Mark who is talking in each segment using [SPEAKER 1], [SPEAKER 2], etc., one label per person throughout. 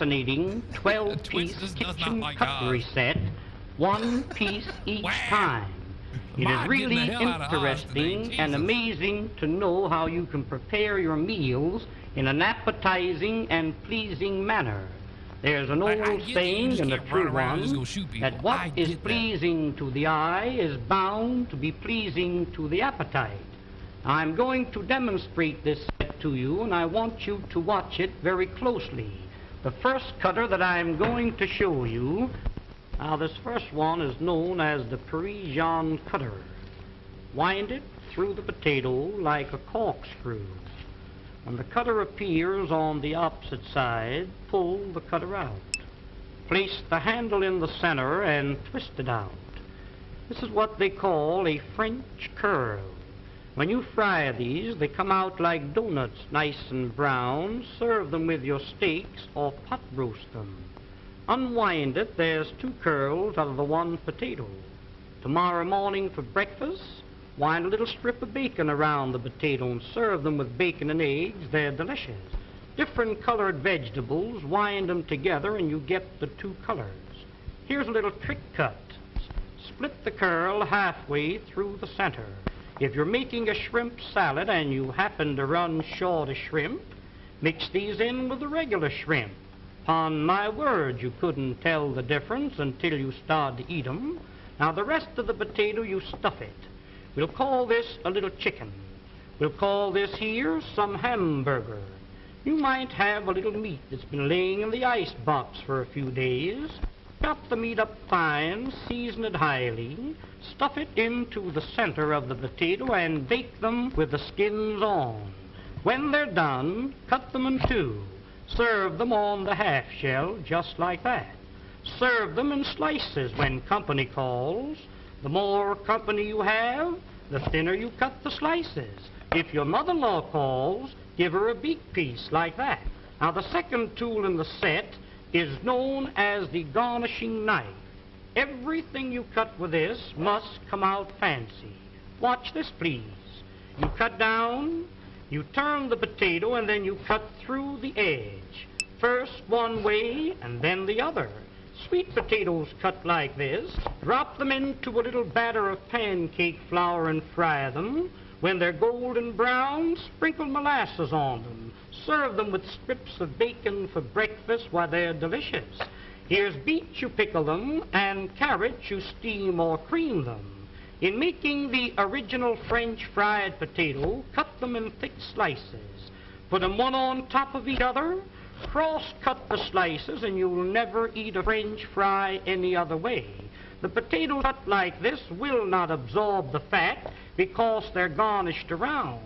[SPEAKER 1] fascinating 12-piece kitchen cutlery set, one piece each time. It is really interesting and amazing to know how you can prepare your meals in an appetizing and pleasing manner. There's an old saying, and a true one, that what is pleasing to the eye is bound to be pleasing to the appetite. I'm going to demonstrate this set to you, and I want you to watch it very closely. The first cutter that I'm going to show you, now this first one is known as the Parisian cutter. Wind it through the potato like a corkscrew. When the cutter appears on the opposite side, pull the cutter out. Place the handle in the center and twist it out. This is what they call a French curl. When you fry these, they come out like donuts, nice and brown. Serve them with your steaks or pot roast them. Unwind it, there's 2 curls out of the 1 potato. Tomorrow morning for breakfast, wind a little strip of bacon around the potato and serve them with bacon and eggs. They're delicious. Different colored vegetables, wind them together and you get the 2 colors. Here's a little trick cut. Split the curl halfway through the center. If you're making a shrimp salad and you happen to run short of shrimp, mix these in with the regular shrimp. On my word, you couldn't tell the difference until you start to eat them. Now the rest of the potato, you stuff it. We'll call this a little chicken. We'll call this here some hamburger. You might have a little meat that's been laying in the ice box for a few days. Chop the meat up fine, season it highly, stuff it into the center of the potato and bake them with the skins on. When they're done, cut them in 2. Serve them on the half shell, just like that. Serve them in slices when company calls. The more company you have, the thinner you cut the slices. If your mother-in-law calls, give her a beak piece like that. Now, the second tool in the set is known as the garnishing knife. Everything you cut with this must come out fancy. Watch this, please. You cut down, you turn the potato, and then you cut through the edge. First one way, and then the other. Sweet potatoes cut like this, drop them into a little batter of pancake flour and fry them. When they're golden brown, sprinkle molasses on them. Serve them with strips of bacon for breakfast. Why, they're delicious. Here's beets, you pickle them, and carrots, you steam or cream them. In making the original French fried potato, cut them in thick slices. Put them one on top of each other. Cross-cut the slices, and you'll never eat a French fry any other way. The potatoes cut like this will not absorb the fat because they're garnished around.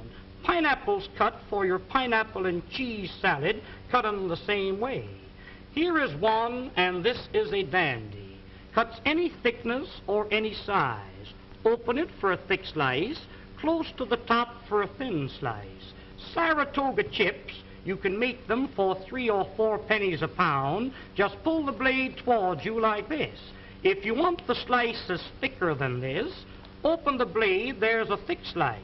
[SPEAKER 1] Pineapples cut for your pineapple and cheese salad, cut them the same way. Here is one, and this is a dandy. Cuts any thickness or any size. Open it for a thick slice, close to the top for a thin slice. Saratoga chips, you can make them for 3 or 4 pennies a pound. Just pull the blade towards you like this. If you want the slices thicker than this, open the blade, there's a thick slice.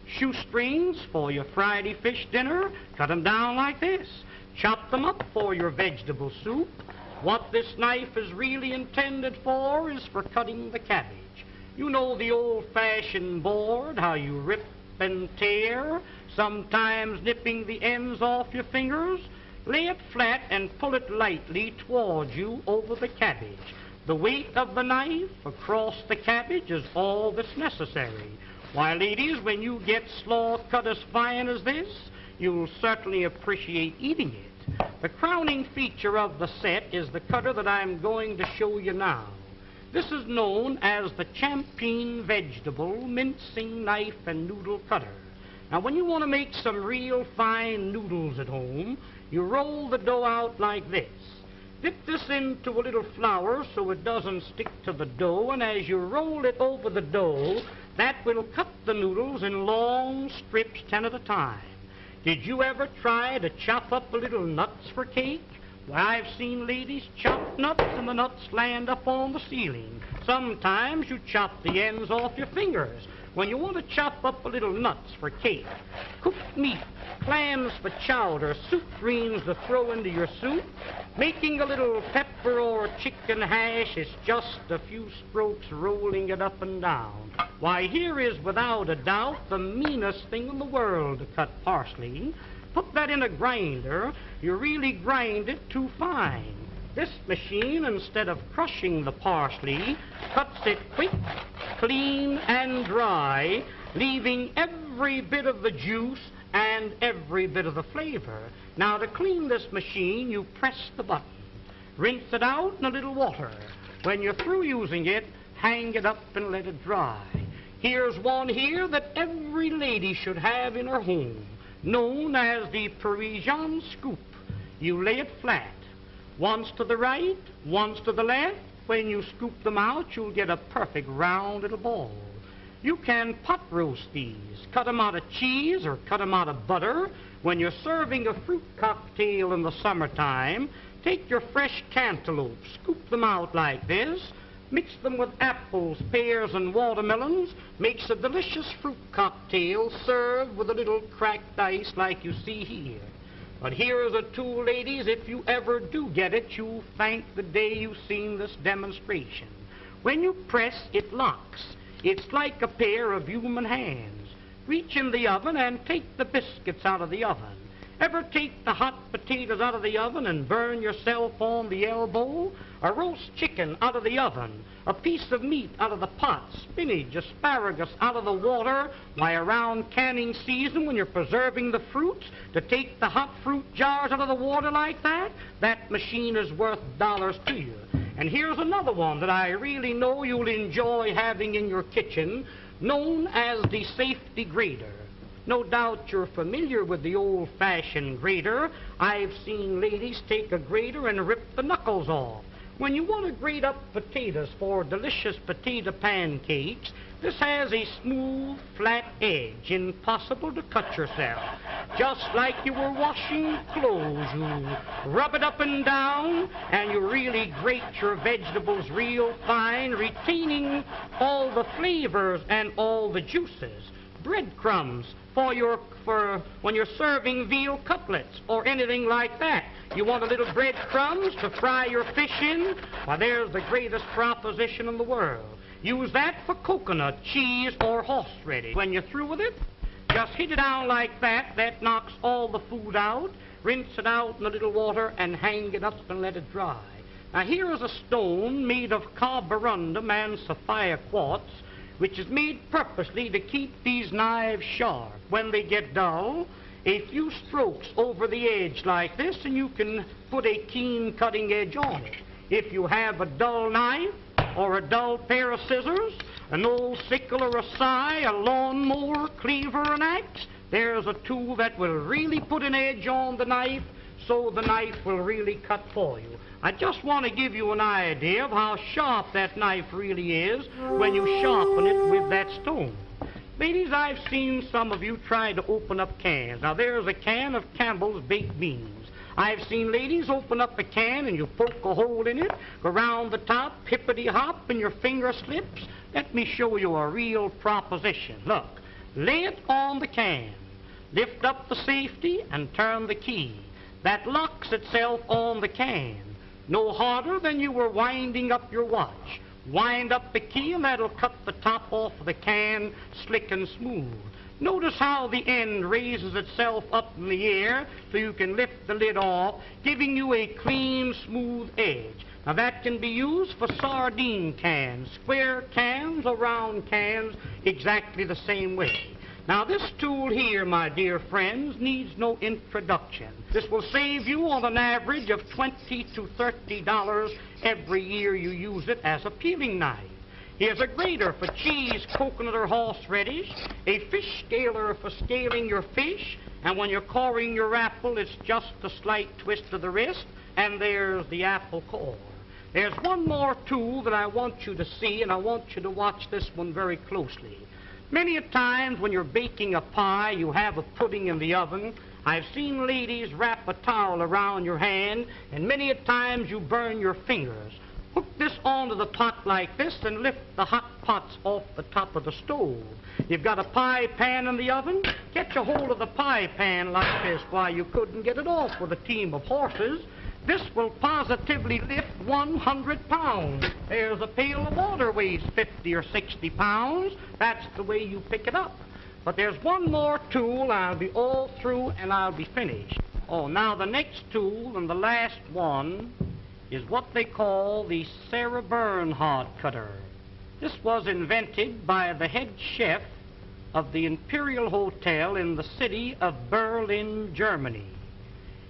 [SPEAKER 1] Shoestrings for your Friday fish dinner, cut them down like this. Chop them up for your vegetable soup. What this knife is really intended for is for cutting the cabbage. You know the old-fashioned board, how you rip and tear, sometimes nipping the ends off your fingers. Lay it flat and pull it lightly towards you over the cabbage. The weight of the knife across the cabbage is all that's necessary. Why, ladies, when you get slaw cut as fine as this, you'll certainly appreciate eating it. The crowning feature of the set is the cutter that I'm going to show you now. This is known as the champeen vegetable mincing knife and noodle cutter. Now, when you want to make some real fine noodles at home, you roll the dough out like this. Dip this into a little flour so it doesn't stick to the dough, and as you roll it over the dough, that will cut the noodles in long strips, 10 at a time. Did you ever try to chop up a little nuts for cake? Why, I've seen ladies chop nuts and the nuts land up on the ceiling. Sometimes you chop the ends off your fingers. when you want to chop up a little nuts for cake, cooked meat, clams for chowder, soup greens to throw into your soup, making a little pepper or chicken hash is just a few strokes rolling it up and down. Why, here is without a doubt the meanest thing in the world to cut parsley. Put that in a grinder, you really grind it too fine. This machine, instead of crushing the parsley, cuts it quick, clean, and dry, leaving every bit of the juice and every bit of the flavor. Now, to clean this machine, you press the button. Rinse it out in a little water. When you're through using it, hang it up and let it dry. Here's one here that every lady should have in her home, known as the Parisian scoop. You lay it flat. Once to the right, once to the left. When you scoop them out, you'll get a perfect round little ball. You can pot roast these, cut them out of cheese or cut them out of butter. When you're serving a fruit cocktail in the summertime, take your fresh cantaloupe, scoop them out like this, mix them with apples, pears, and watermelons, makes a delicious fruit cocktail served with a little cracked ice like you see here. But here is a tool, ladies, if you ever do get it, you'll thank the day you've seen this demonstration. When you press, it locks. It's like a pair of human hands. Reach in the oven and take the biscuits out of the oven. Ever take the hot potatoes out of the oven and burn yourself on the elbow? A roast chicken out of the oven, a piece of meat out of the pot, spinach, asparagus out of the water. Why, around canning season, when you're preserving the fruits, to take the hot fruit jars out of the water like that, that machine is worth dollars to you. And here's another one that I really know you'll enjoy having in your kitchen, known as the safety grater. No doubt you're familiar with the old-fashioned grater. I've seen ladies take a grater and rip the knuckles off. When you want to grate up potatoes for delicious potato pancakes, this has a smooth, flat edge, impossible to cut yourself. Just like you were washing clothes, you rub it up and down, and you really grate your vegetables real fine, retaining all the flavors and all the juices. Breadcrumbs for when you're serving veal cutlets or anything like that. You want a little breadcrumbs to fry your fish in? Why, there's the greatest proposition in the world. Use that for coconut, cheese, or horseradish. When you're through with it, just hit it down like that. That knocks all the food out. Rinse it out in a little water and hang it up and let it dry. Now, here is a stone made of carborundum and sapphire quartz, which is made purposely to keep these knives sharp. When they get dull, a few strokes over the edge like this, and you can put a keen cutting edge on it. If you have a dull knife or a dull pair of scissors, an old sickle or a scythe, a lawnmower, cleaver, an axe, there's a tool that will really put an edge on the knife, so the knife will really cut for you. I just want to give you an idea of how sharp that knife really is when you sharpen it with that stone. Ladies, I've seen some of you try to open up cans. Now, there's a can of Campbell's baked beans. I've seen ladies open up a can and you poke a hole in it, go round the top, hippity-hop, and your finger slips. Let me show you a real proposition. Look, lay it on the can, lift up the safety, and turn the key. That locks itself on the can. No harder than you were winding up your watch. Wind up the key and that'll cut the top off of the can slick and smooth. Notice how the end raises itself up in the air so you can lift the lid off, giving you a clean, smooth edge. Now that can be used for sardine cans, square cans or round cans, exactly the same way. Now, this tool here, my dear friends, needs no introduction. This will save you on an average of $20 to $30 every year you use it as a peeling knife. Here's a grater for cheese, coconut, or horseradish, a fish scaler for scaling your fish, and when you're coring your apple, it's just a slight twist of the wrist, and there's the apple core. There's one more tool that I want you to see, and I want you to watch this one very closely. Many a times when you're baking a pie, you have a pudding in the oven. I've seen ladies wrap a towel around your hand, and many a times you burn your fingers. Hook this onto the pot like this and lift the hot pots off the top of the stove. You've got a pie pan in the oven? Get your hold of the pie pan like this. Why, you couldn't get it off with a team of horses. This will positively lift 100 pounds. There's a pail of water weighs 50 or 60 pounds. That's the way you pick it up. But there's one more tool. I'll be all through and I'll be finished. Oh, now the next tool and the last one is what they call the Sarah Bernhardt cutter. This was invented by the head chef of the Imperial Hotel in the city of Berlin, Germany.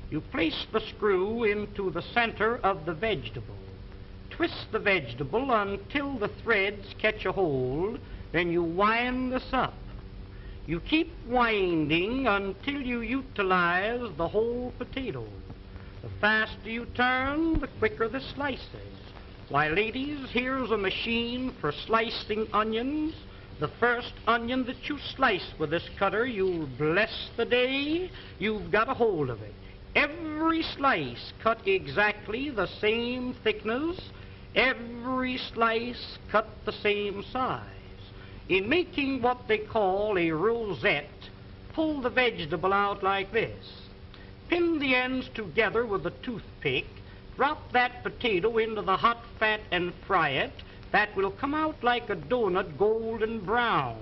[SPEAKER 1] You place the screw into the center of the vegetable. Twist the vegetable until the threads catch a hold, then you wind this up. You keep winding until you utilize the whole potato. The faster you turn, the quicker the slices. Why, ladies, here's a machine for slicing onions. The first onion that you slice with this cutter, you'll bless the day you've got a hold of it. Every slice cut exactly the same thickness. Every slice cut the same size. In making what they call a rosette, pull the vegetable out like this. Pin the ends together with a toothpick. Drop that potato into the hot fat and fry it. That will come out like a donut, golden brown.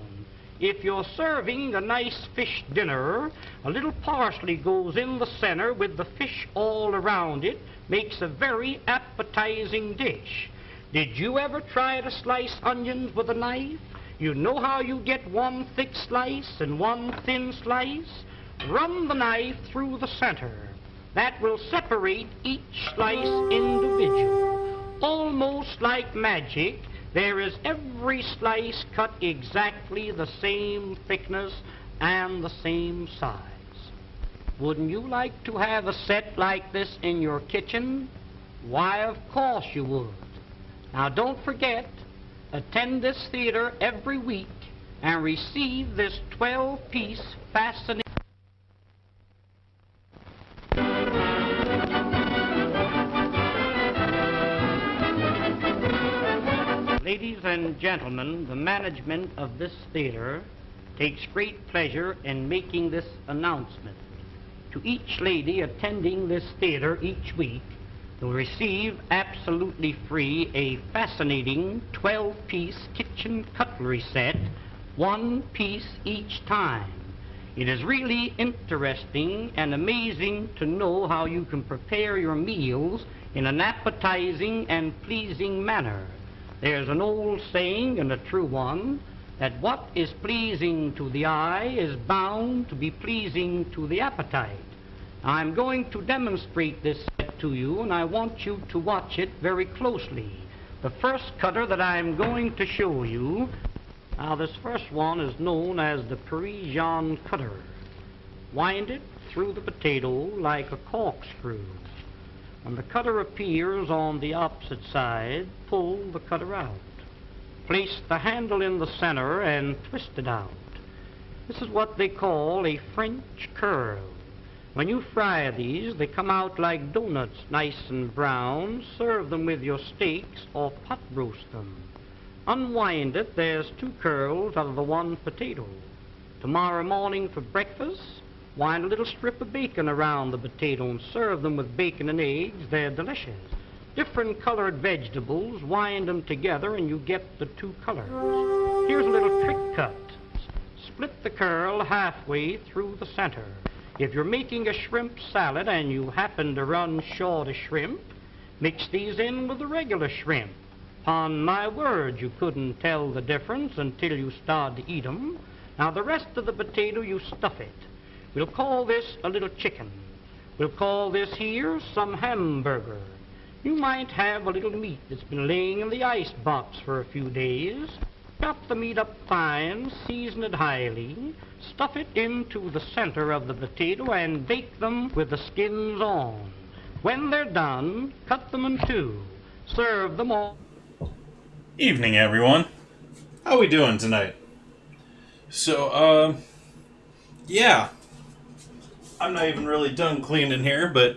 [SPEAKER 1] If you're serving a nice fish dinner, a little parsley goes in the center with the fish all around it. Makes a very appetizing dish. Did you ever try to slice onions with a knife? You know how you get one thick slice and one thin slice? Run the knife through the center. That will separate each slice individually. Almost like magic, there is every slice cut exactly the same thickness and the same size. Wouldn't you like to have a set like this in your kitchen? Why, of course you would. Now don't forget, attend this theater every week and receive this 12-piece fascinating... Ladies and gentlemen, the management of this theater takes great pleasure in making this announcement. To each lady attending this theater each week, will receive absolutely free a fascinating 12-piece kitchen cutlery set, one piece each time. It is really interesting and amazing to know how you can prepare your meals in an appetizing and pleasing manner. There's an old saying, and a true one, that what is pleasing to the eye is bound to be pleasing to the appetite. I'm going to demonstrate this set to you, and I want you to watch it very closely. The first cutter that I'm going to show you, now this first one is known as the Parisian cutter. Wind it through the potato like a corkscrew. When the cutter appears on the opposite side, pull the cutter out. Place the handle in the center and twist it out. This is what they call a French curl. When you fry these, they come out like donuts, nice and brown. Serve them with your steaks or pot roast them. Unwind it, there's two curls out of the one potato. Tomorrow morning for breakfast, wind a little strip of bacon around the potato and serve them with bacon and eggs. They're delicious. Different colored vegetables, wind them together and you get the two colors. Here's a little trick cut. Split the curl halfway through the center. If you're making a shrimp salad and you happen to run short of shrimp, mix these in with the regular shrimp. Upon my word, you couldn't tell the difference until you start to eat 'em. Now the rest of the potato, you stuff it. We'll call this a little chicken. We'll call this here some hamburger. You might have a little meat that's been laying in the ice box for a few days. Chop the meat up fine, season it highly, stuff it into the center of the potato and bake them with the skins on. When they're done, cut them in two. Serve them all.
[SPEAKER 2] Evening, everyone. How we doing tonight? So, yeah. I'm not even really done cleaning here, but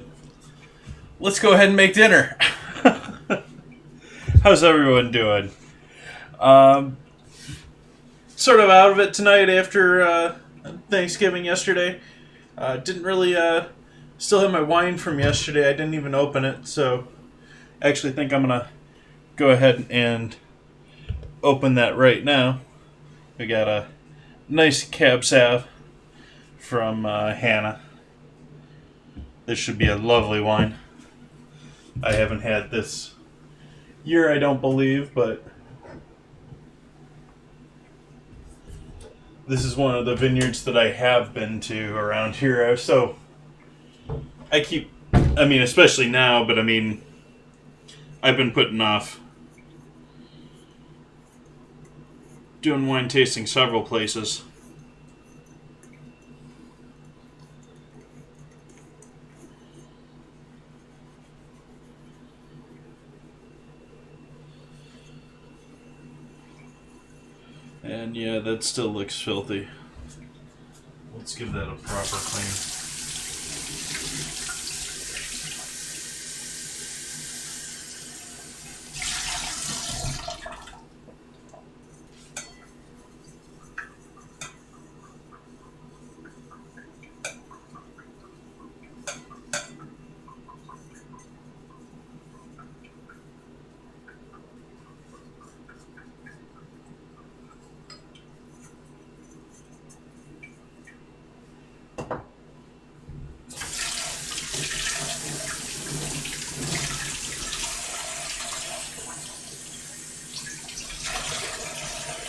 [SPEAKER 2] let's go ahead and make dinner. How's everyone doing? Sort of out of it tonight after Thanksgiving yesterday. Didn't really still have my wine from yesterday. I didn't even open it, so I actually think I'm gonna go ahead and open that right now. We got a nice Cab Sav from Hannah. This should be a lovely wine. I haven't had this year, I don't believe, but this is one of the vineyards that I have been to around here. So especially now, but I've been putting off doing wine tasting several places. And yeah, that still looks filthy. Let's give that a proper clean.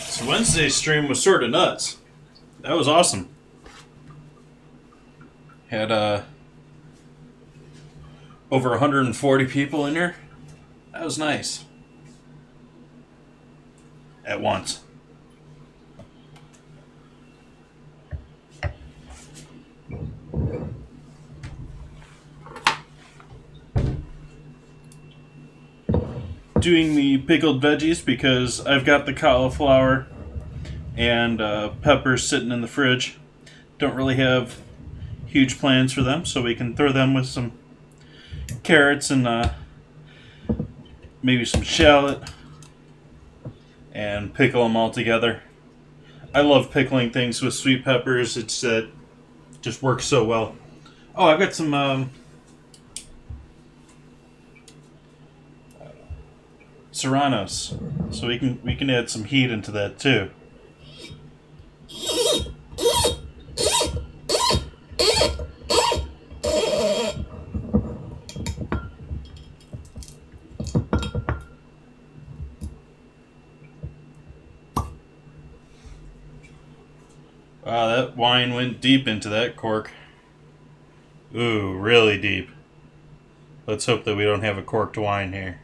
[SPEAKER 2] So Wednesday's stream was sort of nuts. That was awesome. Had over 140 people in here. That was nice. At once. Doing the pickled veggies because I've got the cauliflower and peppers sitting in the fridge. Don't really have huge plans for them, so we can throw them with some carrots and maybe some shallot and pickle them all together. I love pickling things with sweet peppers. It's just works so well. Oh, I've got some serranos, so we can add some heat into that too. Wow, that wine went deep into that cork. Ooh, really deep. Let's hope that we don't have a corked wine here.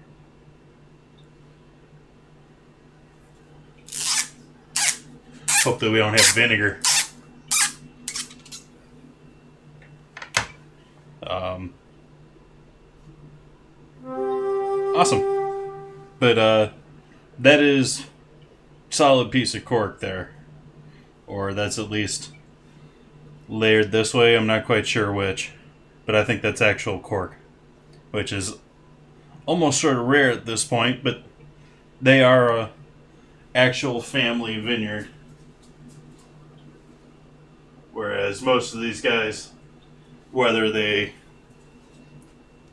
[SPEAKER 2] Hope that we don't have vinegar. Awesome. But that is solid piece of cork there. Or that's at least layered this way. I'm not quite sure which. But I think that's actual cork. Which is almost sort of rare at this point. But they are a actual family vineyard. Whereas most of these guys, whether they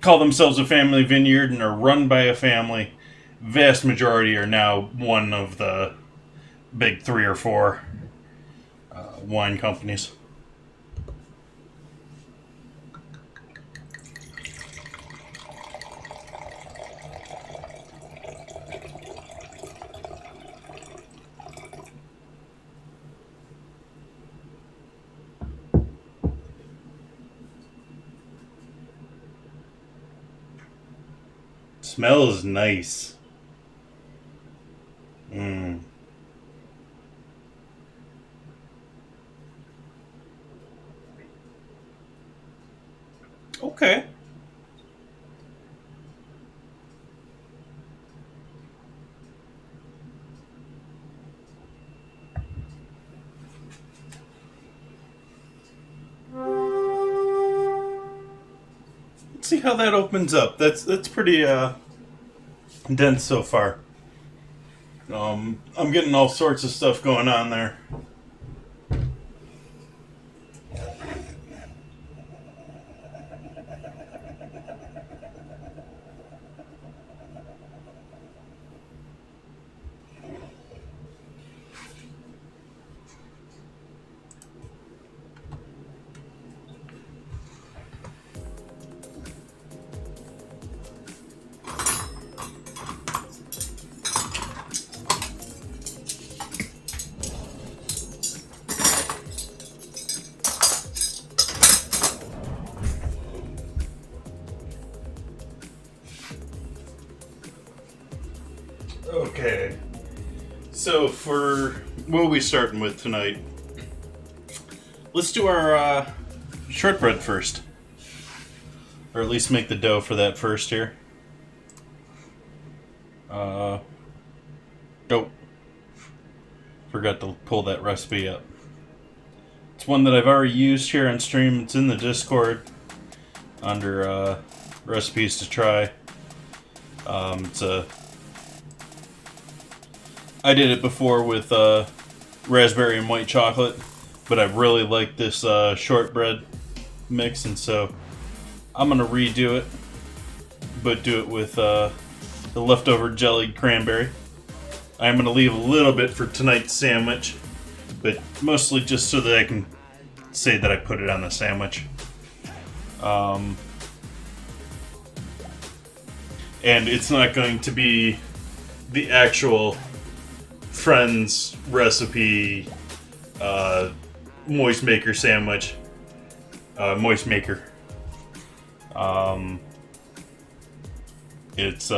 [SPEAKER 2] call themselves a family vineyard and are run by a family, vast majority are now one of the big 3 or 4 wine companies. Smells nice. Okay. Let's see how that opens up. That's pretty dense so far. I'm getting all sorts of stuff going on there. Okay, so for what are we starting with tonight? Let's do our shortbread first. Or at least make the dough for that first here. Oh, forgot to pull that recipe up. It's one that I've already used here on stream. It's in the Discord under recipes to try. I did it before with raspberry and white chocolate, but I really like this shortbread mix, and so I'm gonna redo it, but do it with the leftover jellied cranberry. I'm gonna leave a little bit for tonight's sandwich, but mostly just so that I can say that I put it on the sandwich. And it's not going to be the actual Friends recipe Moistmaker sandwich. Moistmaker. It's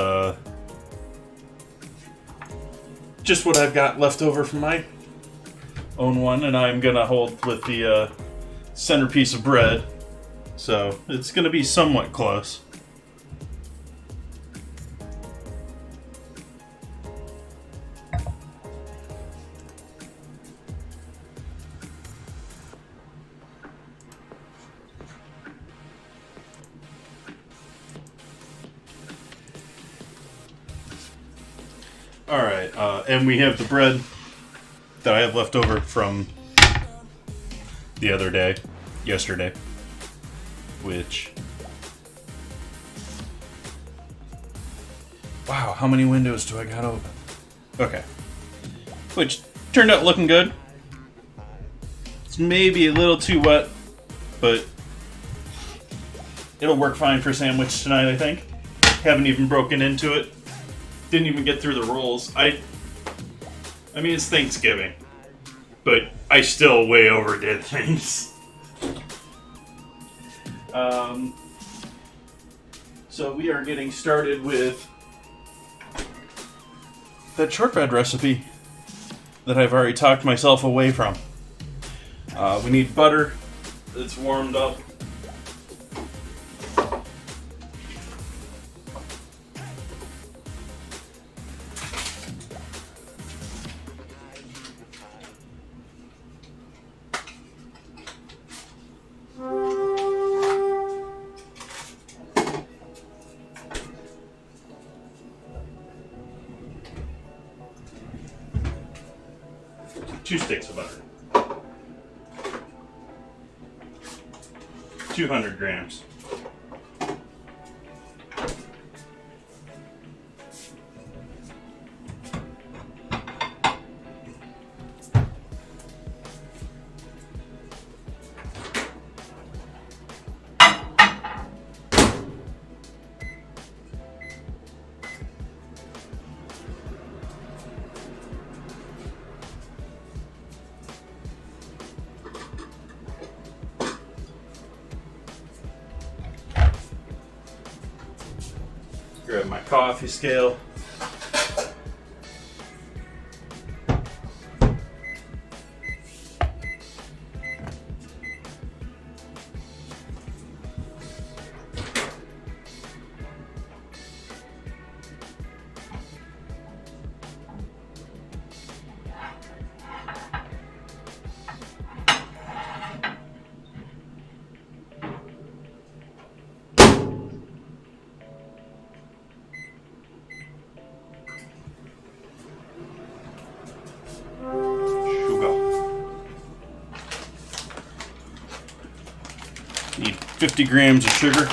[SPEAKER 2] just what I've got left over from my own one, and I'm gonna hold with the centerpiece of bread, so it's gonna be somewhat close. Alright, and we have the bread that I have left over from the other day, yesterday, which... Wow, how many windows do I got open? Okay. Which turned out looking good. It's maybe a little too wet, but it'll work fine for a sandwich tonight, I think. Haven't even broken into it. Didn't even get through the rolls. I mean, it's Thanksgiving, but I still way overdid things. So we are getting started with that shortbread recipe that I've already talked myself away from. We need butter that's warmed up. Two sticks of butter. 200 grams. Grab my coffee scale. 50 grams of sugar.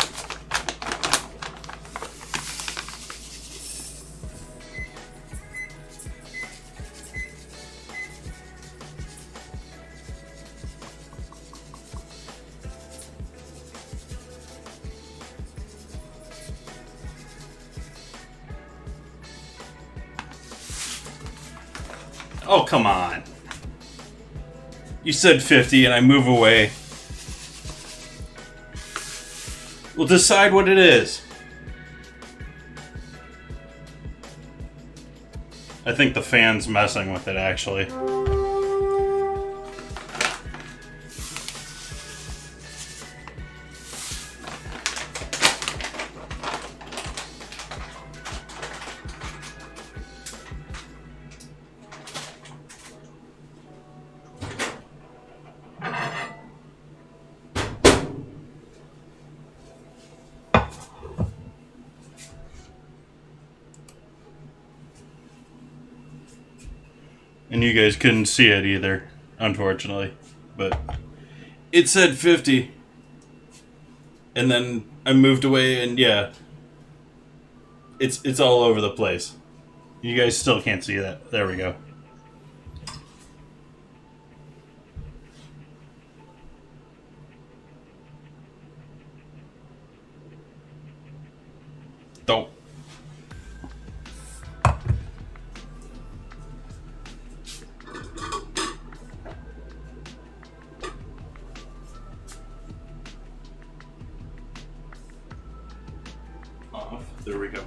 [SPEAKER 2] Oh, come on. You said 50 and I move away. We'll decide what it is. I think the fan's messing with it, actually. And you guys couldn't see it either, unfortunately. But it said 50. And then I moved away and yeah. It's all over the place. You guys still can't see that. There we go. Don't. Off. There we go.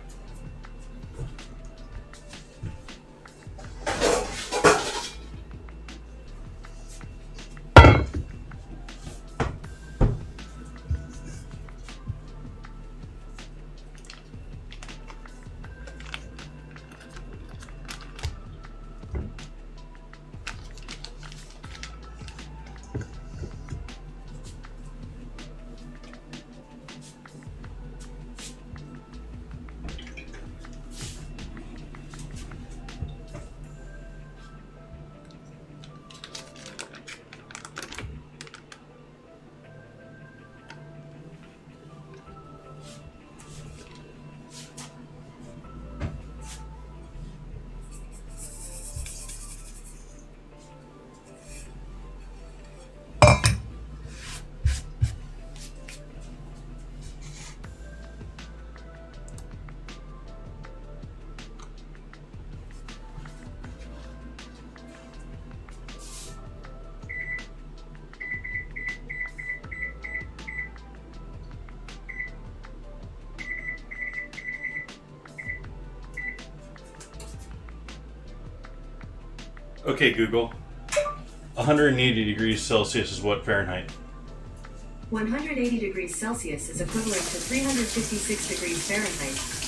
[SPEAKER 2] Okay, Google. 180 degrees Celsius is what Fahrenheit?
[SPEAKER 3] 180 degrees Celsius is equivalent to 356 degrees Fahrenheit.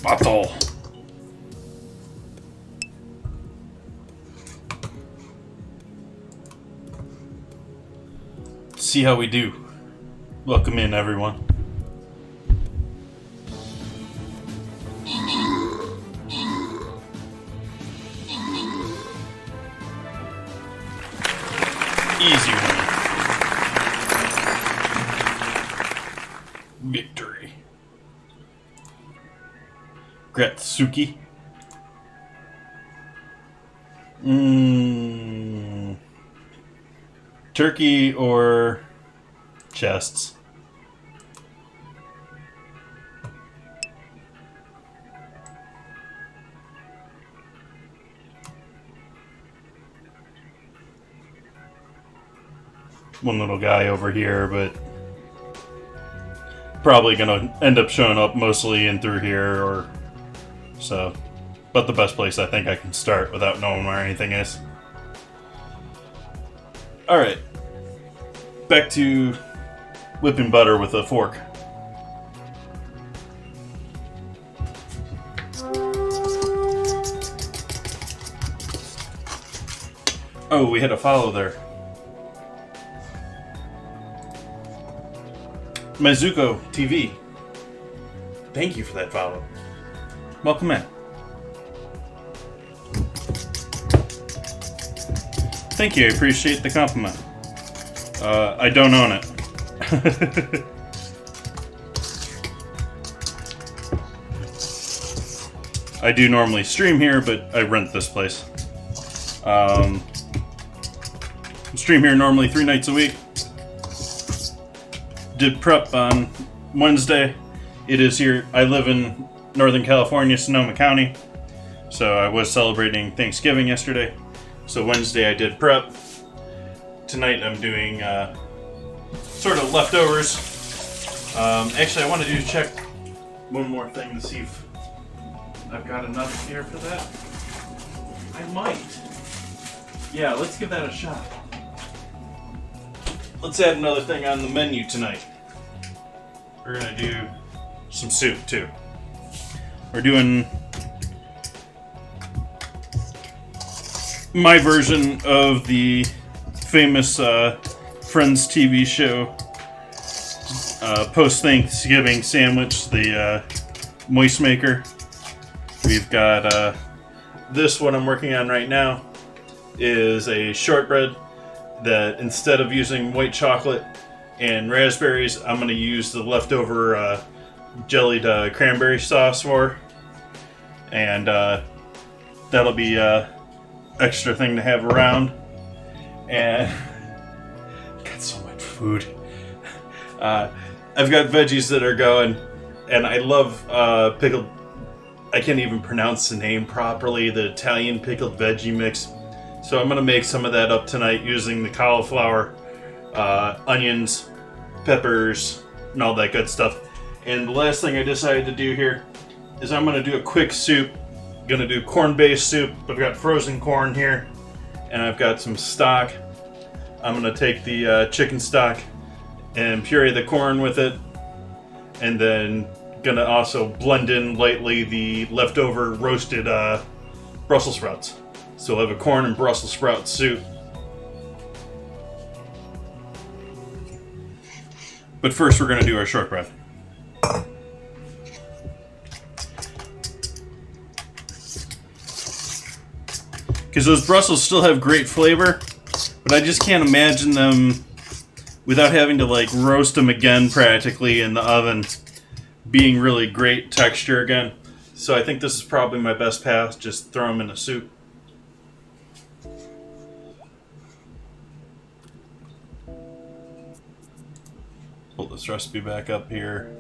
[SPEAKER 2] Bottle. See how we do. Welcome in, everyone. Easy one. Victory. Gratsuki. turkey or chests. One little guy over here, but probably gonna end up showing up mostly in through here or so. But the best place I think I can start without knowing where anything is. Alright. Back to whipping butter with a fork. Oh, we had a follow there. Mizuko TV. Thank you for that follow. Welcome in. Thank you, I appreciate the compliment. I don't own it. I do normally stream here, but I rent this place. Stream here normally 3 nights a week. Did prep on Wednesday. It is here. I live in Northern California, Sonoma County. So I was celebrating Thanksgiving yesterday. So Wednesday I did prep. Tonight I'm doing sort of leftovers. Actually, I want to check one more thing to see if I've got enough here for that. I might. Yeah, let's give that a shot. Let's add another thing on the menu tonight. We're gonna do some soup too. We're doing my version of the famous Friends TV show post-Thanksgiving sandwich, the Moistmaker. We've got this one I'm working on right now is a shortbread that instead of using white chocolate and raspberries, I'm going to use the leftover jellied cranberry sauce for. And that'll be extra thing to have around. And got so much food. I've got veggies that are going, and I love pickled. I can't even pronounce the name properly. The Italian pickled veggie mix. So I'm gonna make some of that up tonight using the cauliflower, onions, peppers, and all that good stuff. And the last thing I decided to do here is I'm gonna do a quick soup. I'm gonna do corn-based soup. I've got frozen corn here, and I've got some stock. I'm gonna take the chicken stock and puree the corn with it, and then gonna also blend in lightly the leftover roasted Brussels sprouts. So we'll have a corn and Brussels sprout soup. But first we're gonna do our shortbread. Because those Brussels still have great flavor, but I just can't imagine them without having to like roast them again practically in the oven being really great texture again. So I think this is probably my best path, just throw them in a soup. Pull this recipe back up here.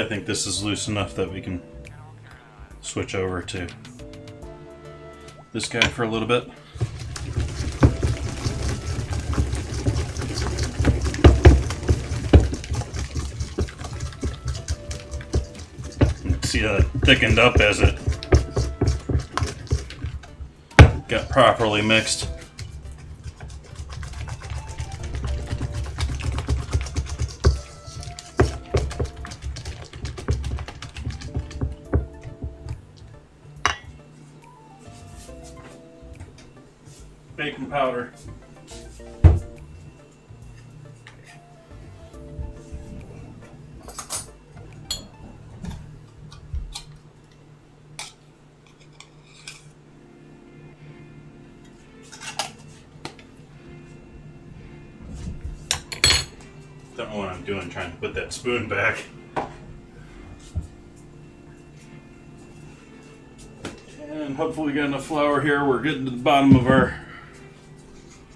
[SPEAKER 2] I think this is loose enough that we can switch over to this guy for a little bit. See how it thickened up as it got properly mixed. Baking powder. Don't know what I'm doing trying to put that spoon back. And hopefully we got enough flour here. We're getting to the bottom of our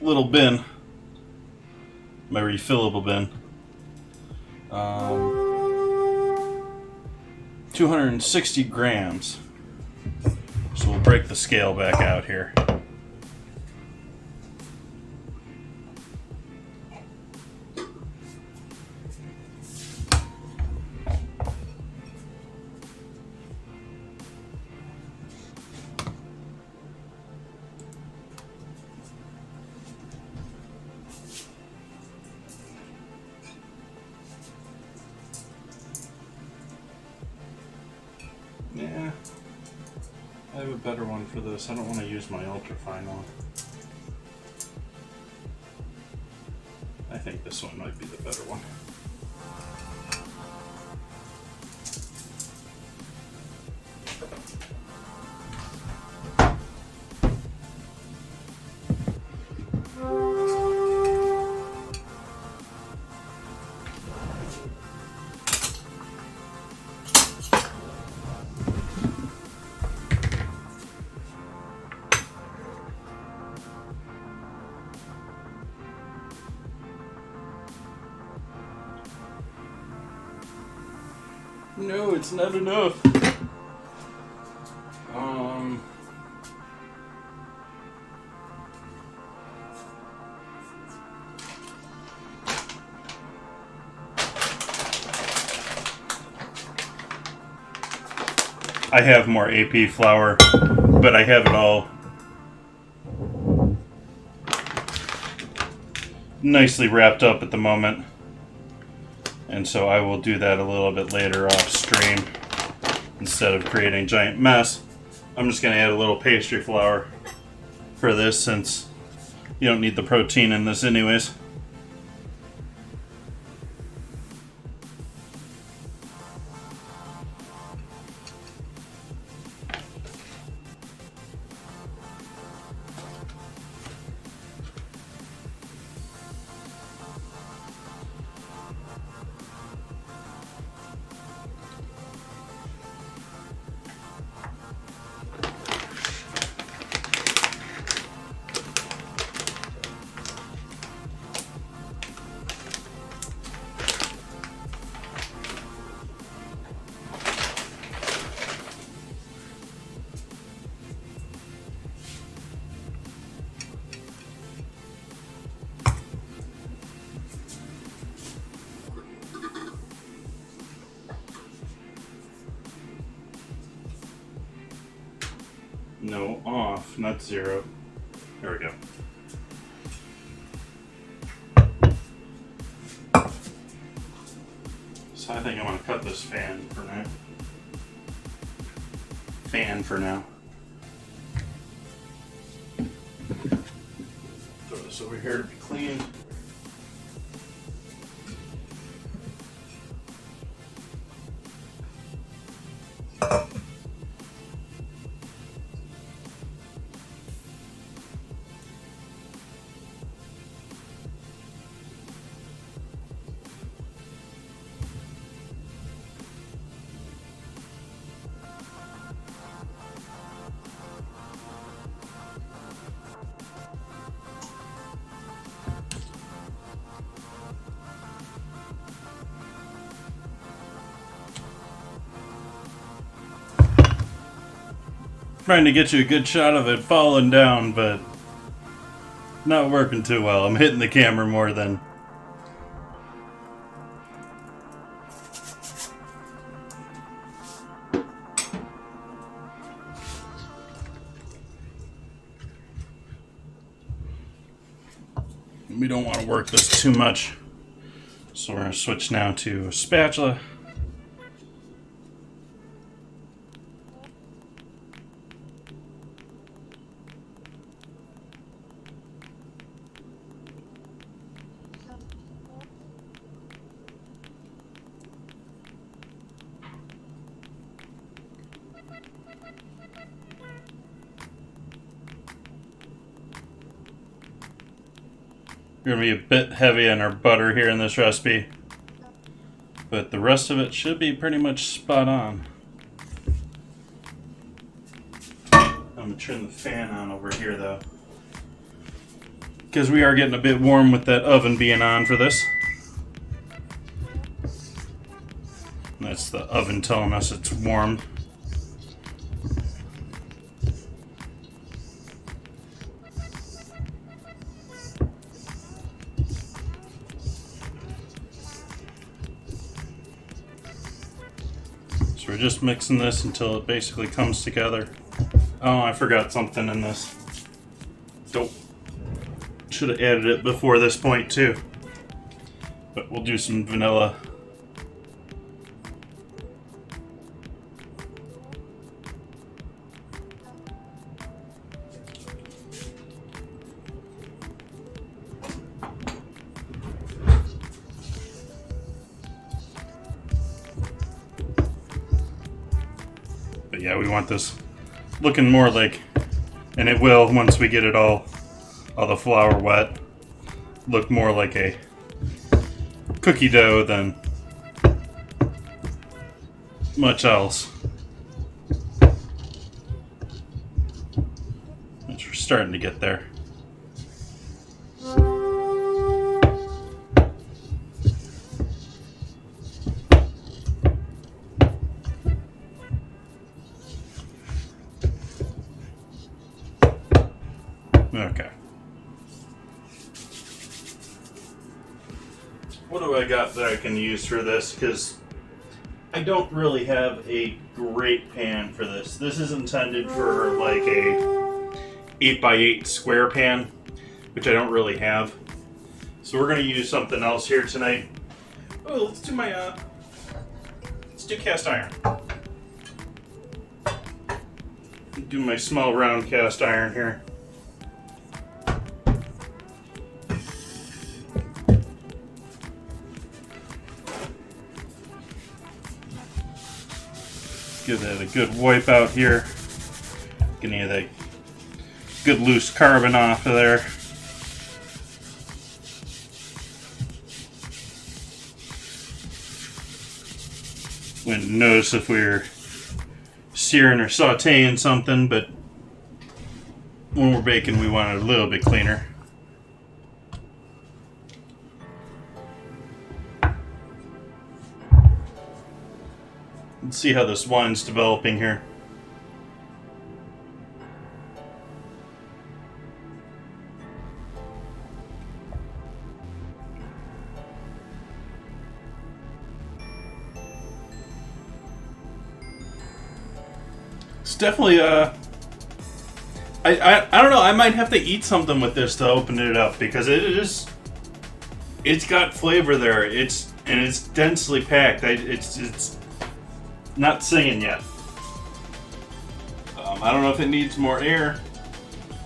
[SPEAKER 2] little bin, my refillable bin. 260 grams. So we'll break the scale back out here. Yeah, I have a better one for this. I don't want to use my ultrafine one. I think this one might be the better one. No, it's not enough. I have more AP flour, but I have it all nicely wrapped up at the moment. And so I will do that a little bit later off stream instead of creating a giant mess. I'm just going to add a little pastry flour for this since you don't need the protein in this anyways. No, off, not zero. There we go. So I think I'm going to cut this fan for now. Throw this over here to be cleaned. Trying to get you a good shot of it falling down, but not working too well. I'm hitting the camera more than... We don't want to work this too much. So we're going to switch now to a spatula. We're going to be a bit heavy on our butter here in this recipe, but the rest of it should be pretty much spot on. I'm going to turn the fan on over here though, because we are getting a bit warm with that oven being on for this. That's the oven telling us it's warm. So we're just mixing this until it basically comes together. Oh, I forgot something in this. Dope. Should have added it before this point too. But we'll do some vanilla. But yeah, we want this looking more like, and it will once we get it all the flour wet, look more like a cookie dough than much else. Which we're starting to get there. Okay. What do I got that I can use for this? Because I don't really have a great pan for this. This is intended for like a 8x8 square pan, which I don't really have. So we're going to use something else here tonight. Oh, let's do cast iron. Do my small round cast iron here. Give that a good wipe out here. Get any of that good loose carbon off of there. Wouldn't notice if we were searing or sauteing something, but when we're baking we want it a little bit cleaner. Let's see how this wine's developing here. It's definitely I don't know, I might have to eat something with this to open it up, because it's got flavor there. It's densely packed. It's not singing yet. I don't know if it needs more air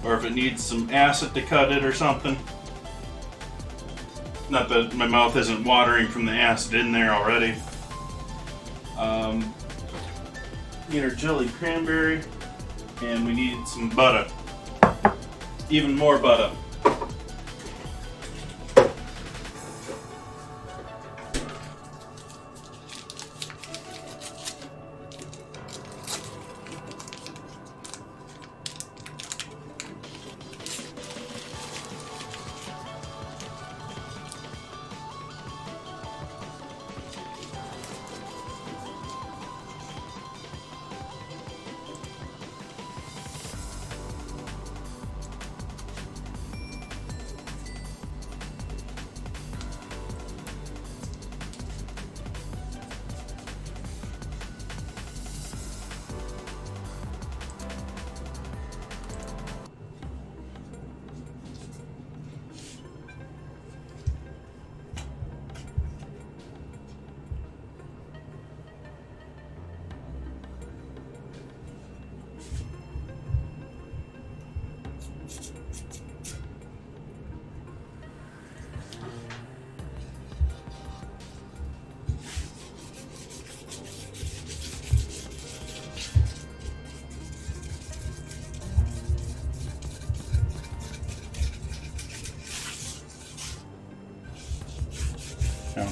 [SPEAKER 2] or if it needs some acid to cut it or something. Not that my mouth isn't watering from the acid in there already. Need our jelly cranberry, and we need some butter. Even more butter.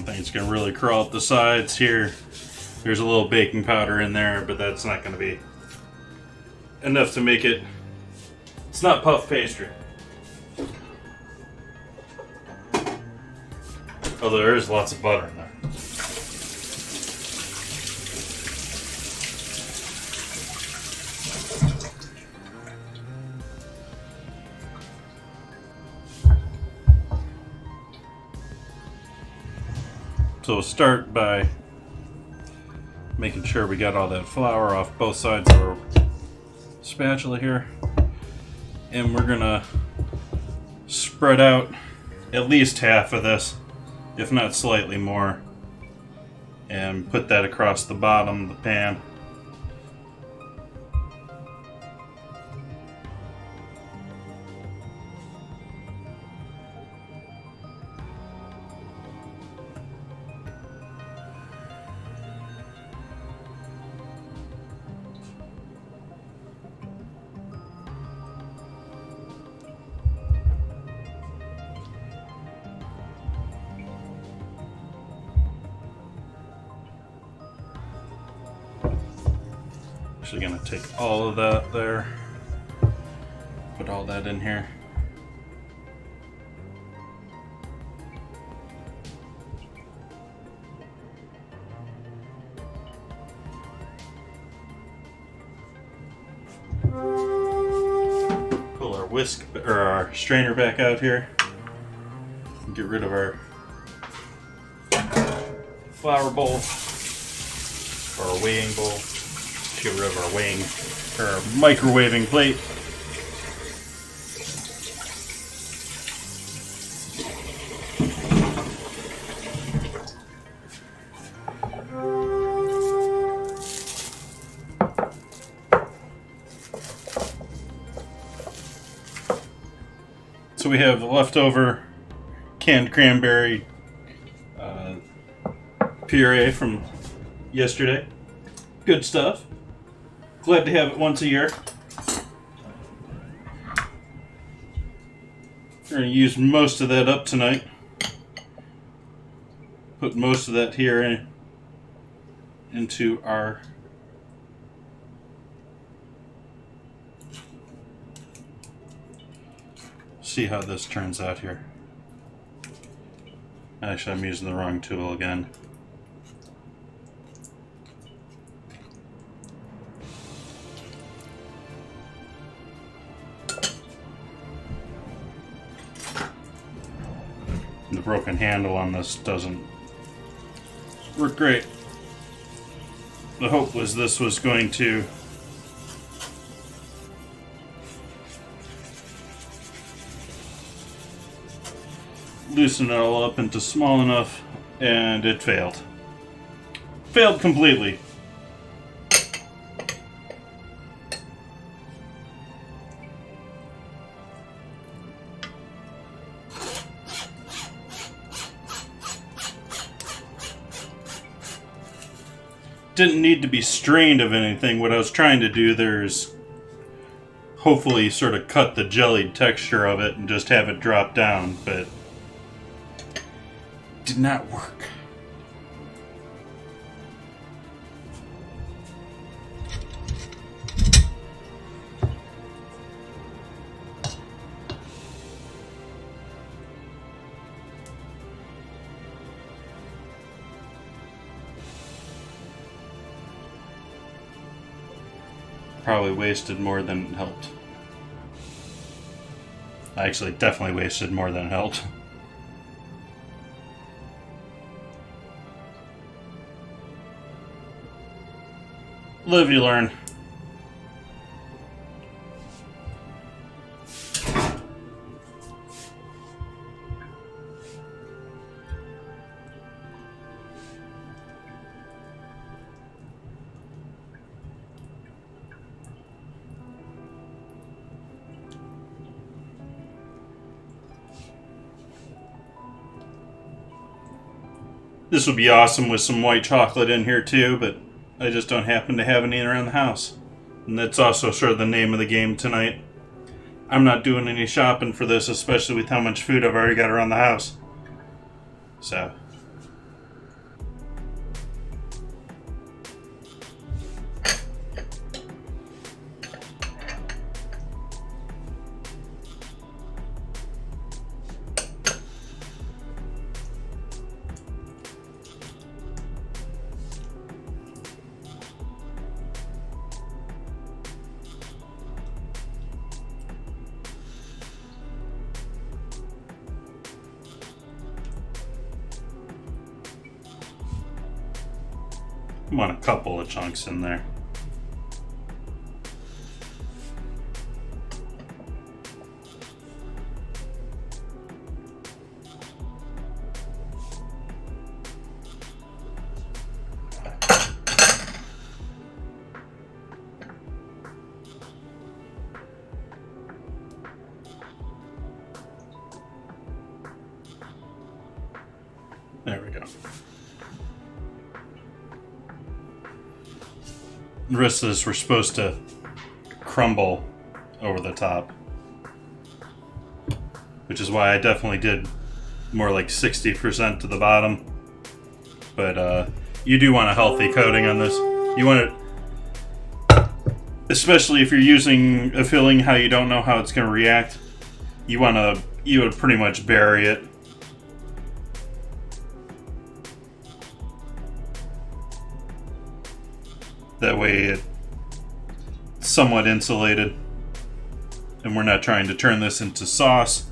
[SPEAKER 2] think it's going to really curl up the sides here. There's a little baking powder in there, but that's not going to be enough to make it. It's not puff pastry. Although there is lots of butter in there. So we'll start by making sure we got all that flour off both sides of our spatula here. And we're gonna spread out at least half of this, if not slightly more, and put that across the bottom of the pan. Actually gonna take all of that there, put all that in here. Pull our whisk or our strainer back out here. Get rid of our flour bowl or our weighing bowl. Get rid of our weighing or our microwaving plate. So we have leftover canned cranberry puree from yesterday. Good stuff. Glad to have it once a year. We're going to use most of that up tonight. Put most of that here into our see how this turns out here. Actually, I'm using the wrong tool again. The broken handle on this doesn't work great. The hope was this was going to loosen it all up into small enough, and it failed. Failed completely. Didn't need to be strained of anything. What I was trying to do there is hopefully sort of cut the jellied texture of it and just have it drop down, but did not work. Probably wasted more than it helped. Actually, definitely wasted more than it helped. Live, you learn. This would be awesome with some white chocolate in here too, but I just don't happen to have any around the house. And that's also sort of the name of the game tonight. I'm not doing any shopping for this, especially with how much food I've already got around the house. So, I want a couple of chunks in there. There we go. The rest of this we're supposed to crumble over the top, which is why I definitely did more like 60% to the bottom. But you do want a healthy coating on this. You want it, especially if you're using a filling how you don't know how it's going to react. You would pretty much bury it. That way it's somewhat insulated. And we're not trying to turn this into sauce,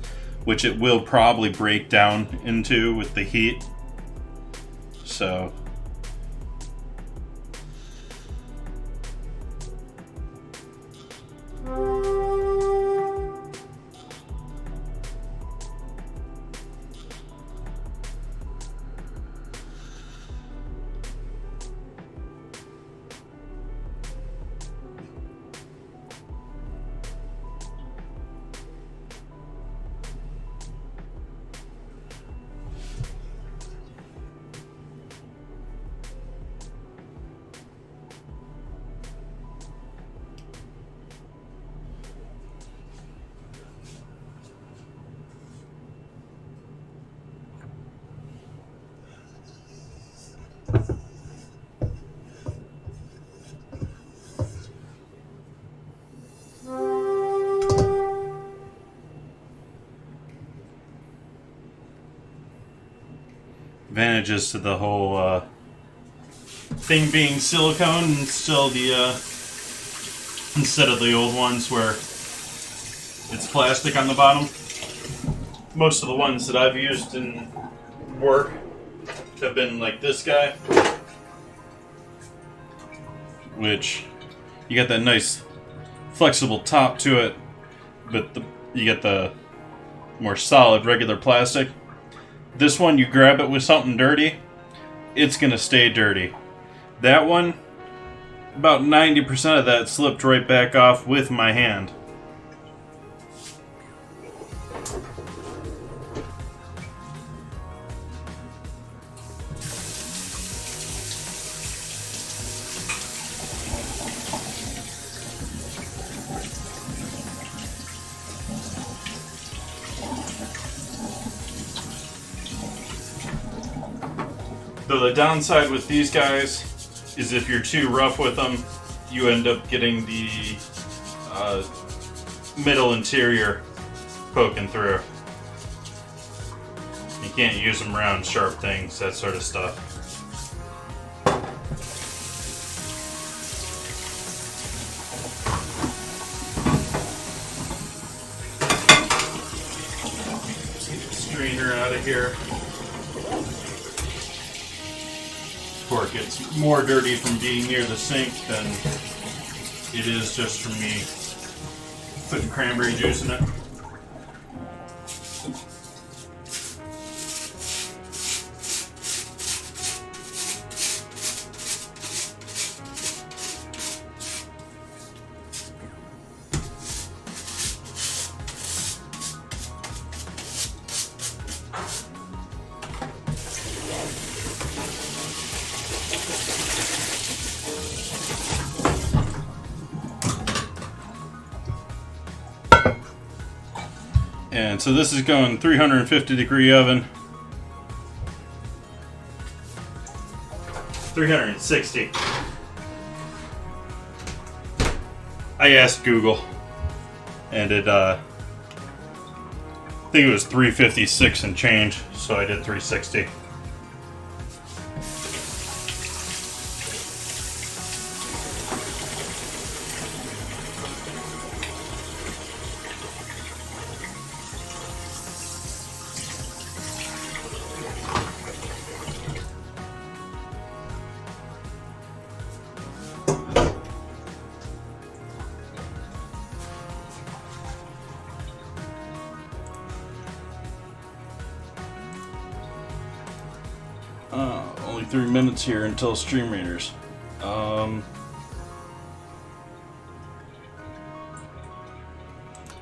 [SPEAKER 2] which it will probably break down into with the heat. So advantages to the whole thing being silicone and still the instead of the old ones where it's plastic on the bottom. Most of the ones that I've used in work have been like this guy, which you get that nice flexible top to it, but you get the more solid regular plastic. This one, you grab it with something dirty, it's gonna stay dirty. That one, about 90% of that slipped right back off with my hand. So the downside with these guys is if you're too rough with them, you end up getting the middle interior poking through. You can't use them around sharp things, that sort of stuff. Let's get the strainer out of here. Before it gets more dirty from being near the sink than it is just from me putting cranberry juice in it. And so this is going 350 degree oven. 360. I asked Google and it I think it was 356 and change, so I did 360. 23 minutes here until Stream Raiders.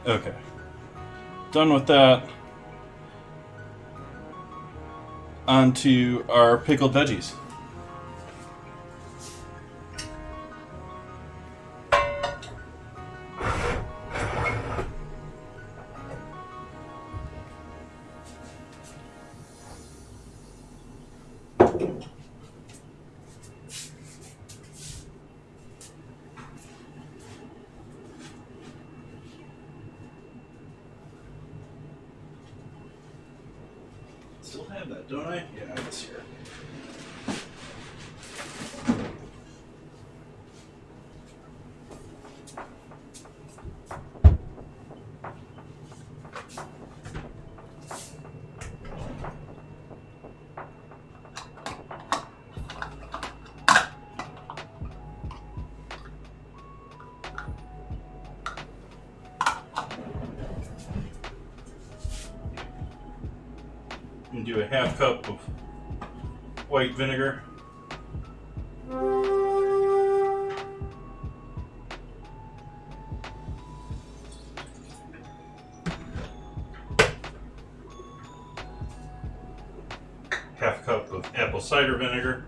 [SPEAKER 2] Okay. Done with that. On to our pickled veggies. Still have that, don't I? Yeah, it's here. And do a half cup of white vinegar. Half cup of apple cider vinegar.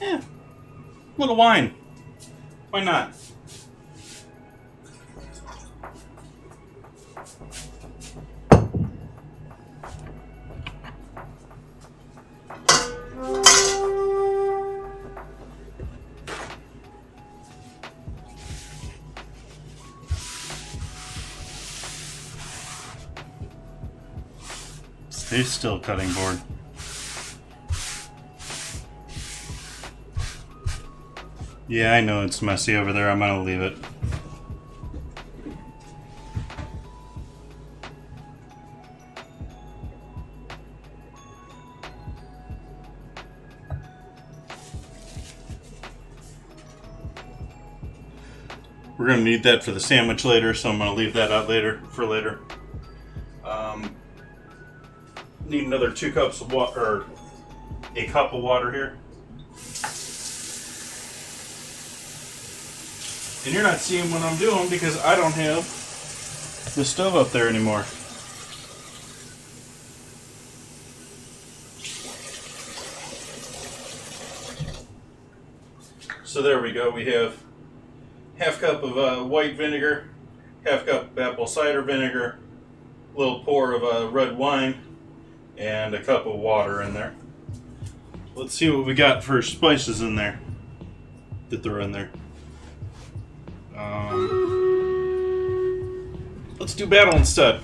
[SPEAKER 2] A little wine. Why not? Stay still, cutting board. Yeah, I know it's messy over there. I'm gonna leave it. We're gonna need that for the sandwich later, so I'm gonna leave that out later for later. Need another 2 cups of water, or a cup of water here. And you're not seeing what I'm doing because I don't have the stove up there anymore. So there we go. We have half cup of white vinegar, half cup of apple cider vinegar, a little pour of red wine, and a cup of water in there. Let's see what we got for spices in there that throw in there. Let's do battle instead.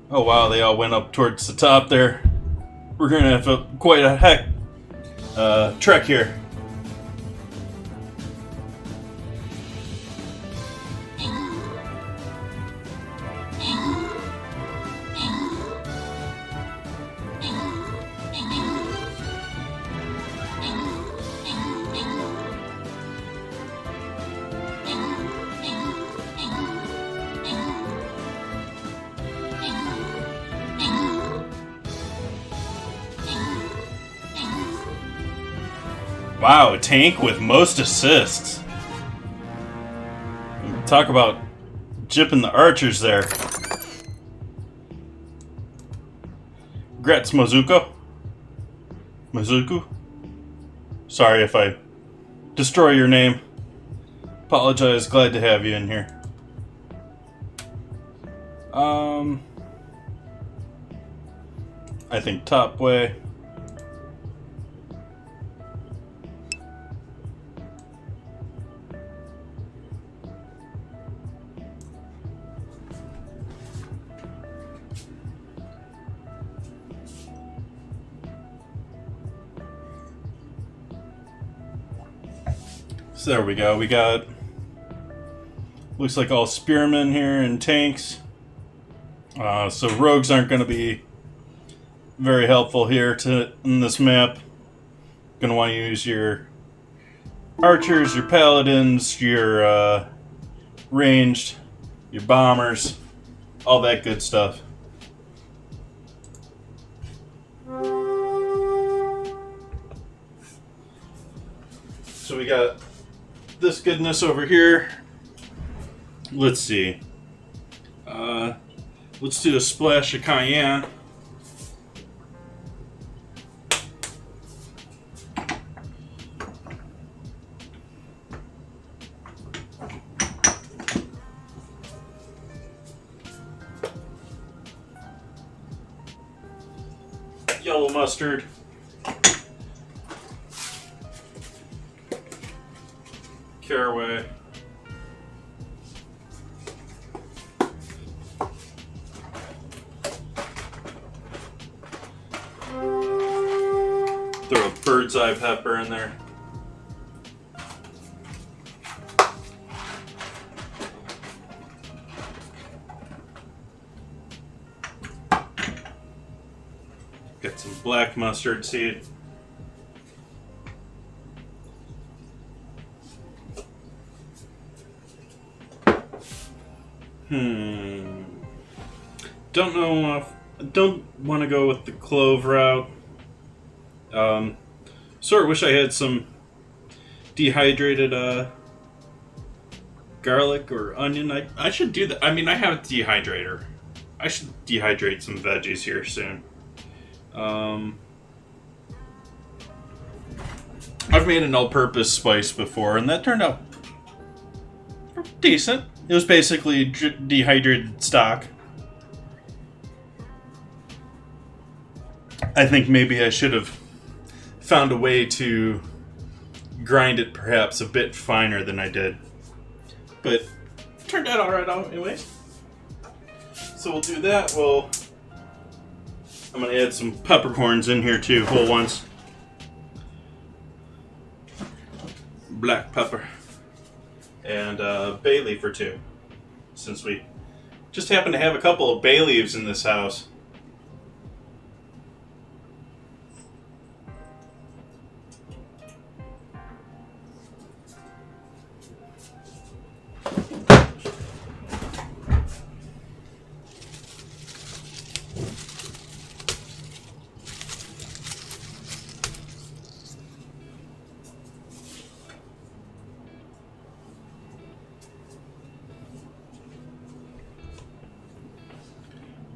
[SPEAKER 2] Oh wow, they all went up towards the top there. We're gonna have quite a heck trek here. Wow, a tank with most assists. Talk about jipping the archers there. Gretz Mozuko. Mozuku? Sorry if I destroy your name. Apologize, glad to have you in here. I think top way. So there we go. We got, looks like all spearmen here and tanks. So rogues aren't going to be very helpful here in this map. Going to want to use your archers, your paladins, your ranged, your bombers, all that good stuff. So we got this goodness over here. Let's see. Let's do a splash of cayenne. Yellow mustard. Caraway. Throw a bird's eye pepper in there. Get some black mustard seed. Don't know if I don't want to go with the clove route. Sort of wish I had some dehydrated garlic or onion. I should do that. I mean, I have a dehydrator. I should dehydrate some veggies here soon. I've made an all-purpose spice before, and that turned out decent. It was basically dehydrated stock. I think maybe I should have found a way to grind it perhaps a bit finer than I did. But it turned out alright anyway. So we'll do that. I'm going to add some peppercorns in here too, whole ones. Black pepper. And bay leaf or two. Since we just happen to have a couple of bay leaves in this house.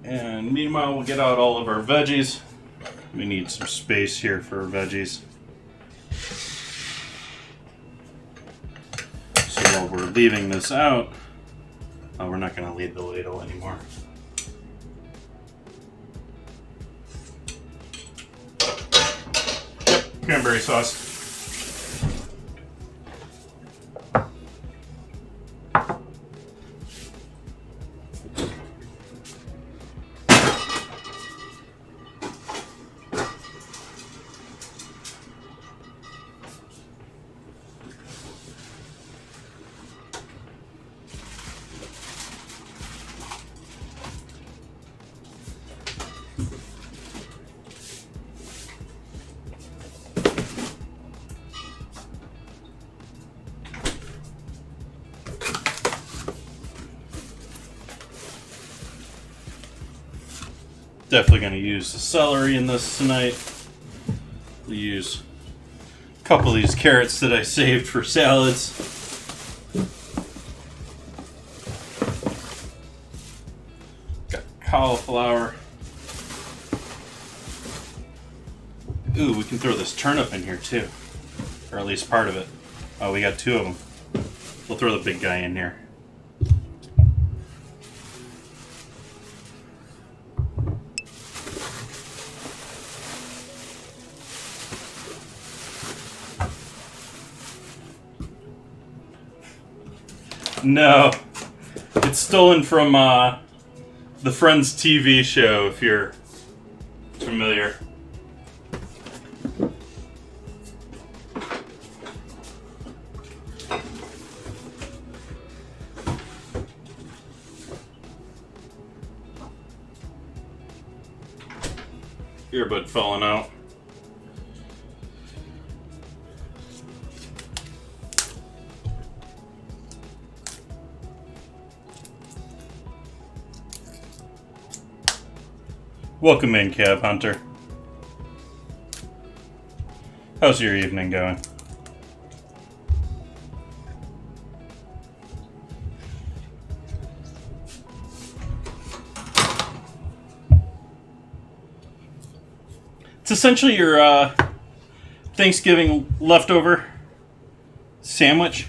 [SPEAKER 2] And meanwhile, we'll get out all of our veggies. We need some space here for our veggies. So while we're leaving this out, we're not going to leave the ladle anymore. Yep, cranberry sauce. Definitely going to use the celery in this tonight. We'll use a couple of these carrots that I saved for salads. Got cauliflower. Ooh, we can throw this turnip in here too. Or at least part of it. Oh, we got two of them. We'll throw the big guy in here. No, it's stolen from the Friends TV show, if you're familiar. earbud falling out. Welcome in, Cab Hunter. How's your evening going? It's essentially your Thanksgiving leftover sandwich.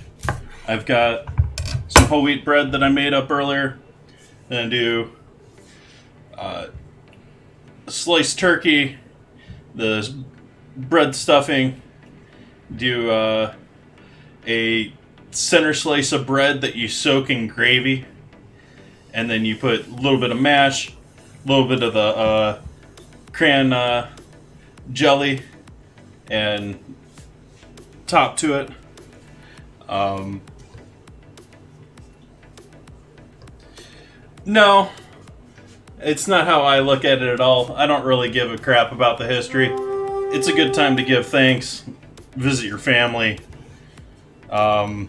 [SPEAKER 2] I've got some whole wheat bread that I made up earlier. Then I do sliced turkey, the bread stuffing, do a center slice of bread that you soak in gravy, and then you put a little bit of mash, a little bit of the cran jelly, and top to it. No, it's not how I look at it at all. I don't really give a crap about the history. It's a good time to give thanks, visit your family. Yeah,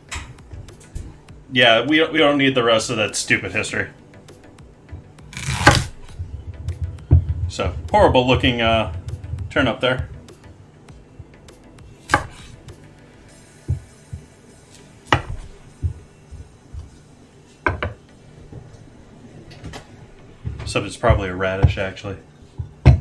[SPEAKER 2] we don't need the rest of that stupid history. So, horrible looking turn up there. Except it's probably a radish, actually. But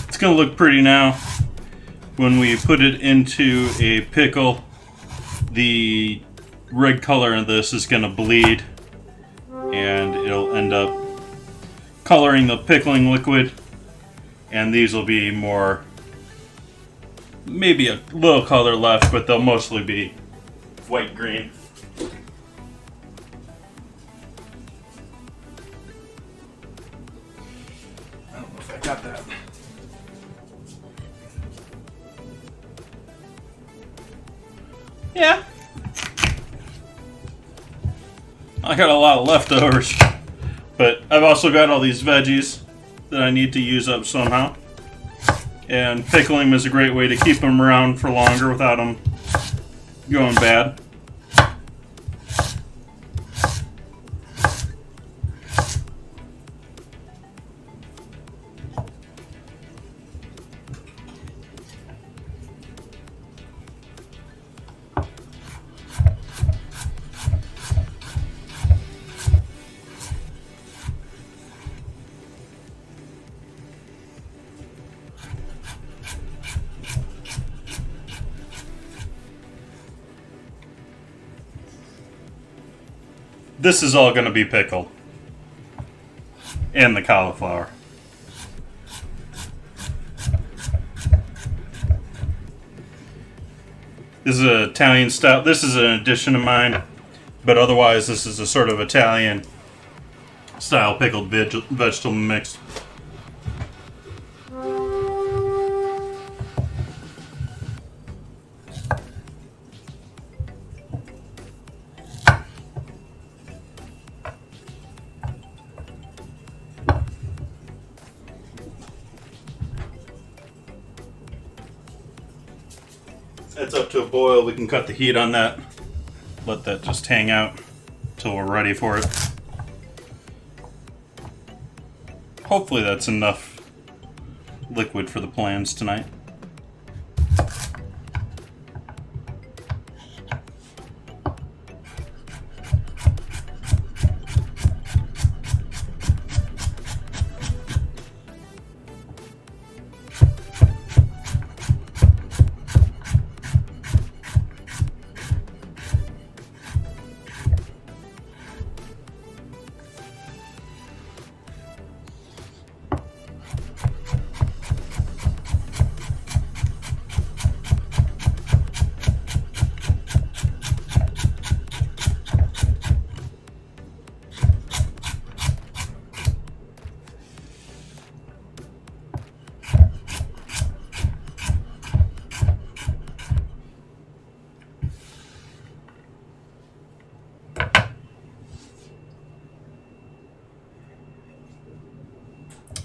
[SPEAKER 2] it's going to look pretty now. When we put it into a pickle, the red color of this is going to bleed, and it'll end up coloring the pickling liquid, and these will be more, maybe a little color left, but they'll mostly be white-green. I don't know if I got that. Yeah. I got a lot of leftovers, but I've also got all these veggies that I need to use up somehow. And pickling is a great way to keep them around for longer without them going bad. This is all going to be pickled. And the cauliflower. This is an Italian style. This is an addition of mine. But otherwise, this is a sort of Italian style pickled vegetable mix. It's up to a boil. We can cut the heat on that. Let that just hang out until we're ready for it. Hopefully that's enough liquid for the plans tonight.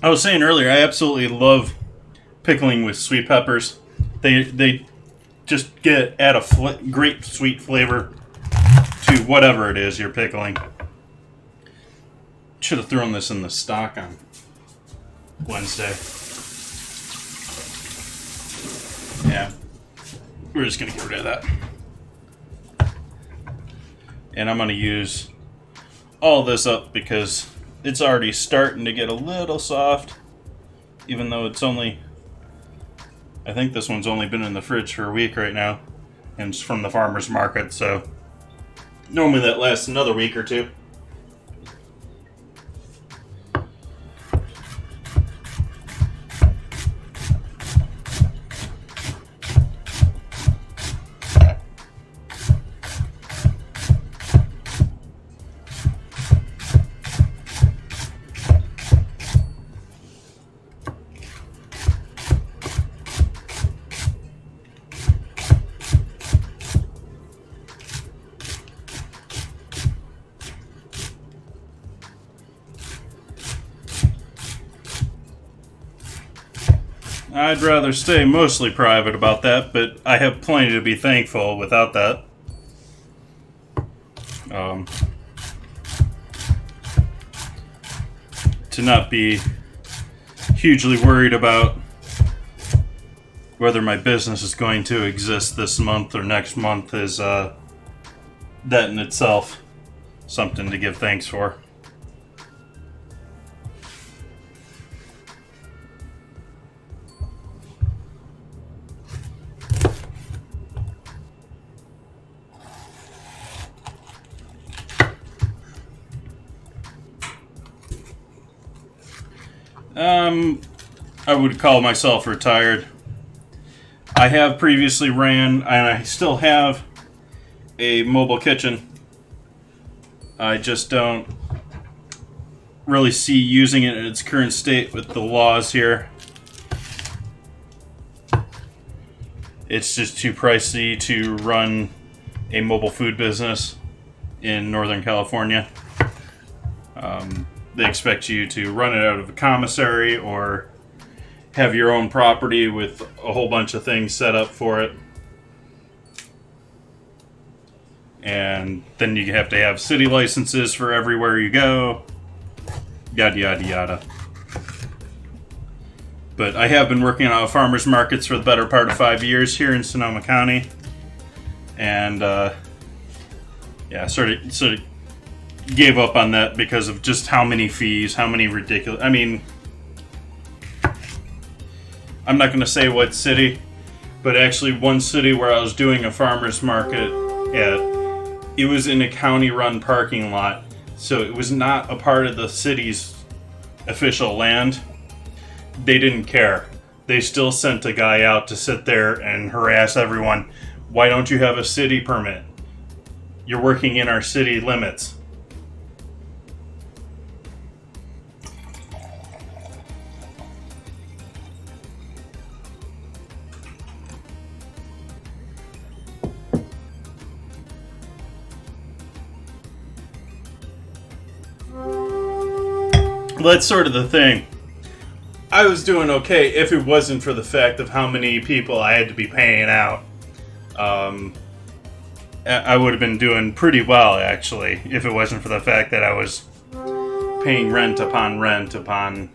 [SPEAKER 2] I was saying earlier, I absolutely love pickling with sweet peppers. They just add a great sweet flavor to whatever it is you're pickling. Should have thrown this in the stock on Wednesday. Yeah, we're just gonna get rid of that. And I'm gonna use all this up because it's already starting to get a little soft, even though it's only, I think this one's only been in the fridge for a week right now, and it's from the farmer's market, so normally that lasts another week or two. I'd rather stay mostly private about that, but I have plenty to be thankful without that. To not be hugely worried about whether my business is going to exist this month or next month is that in itself something to give thanks for. I would call myself retired. I have previously ran, and I still have, a mobile kitchen. I just don't really see using it in its current state with the laws here. It's just too pricey to run a mobile food business in Northern California. They expect you to run it out of a commissary or have your own property with a whole bunch of things set up for it. And then you have to have city licenses for everywhere you go. Yada, yada, yada. But I have been working on farmers markets for the better part of 5 years here in Sonoma County. And, yeah, sort of gave up on that because of just how many fees, how many ridiculous... I mean, I'm not going to say what city, but actually one city where I was doing a farmer's market at, it was in a county-run parking lot, so it was not a part of the city's official land. They didn't care. They still sent a guy out to sit there and harass everyone. Why don't you have a city permit? You're working in our city limits. That's sort of the thing. I was doing okay if it wasn't for the fact of how many people I had to be paying out. I would have been doing pretty well, actually, if it wasn't for the fact that I was paying rent upon rent upon...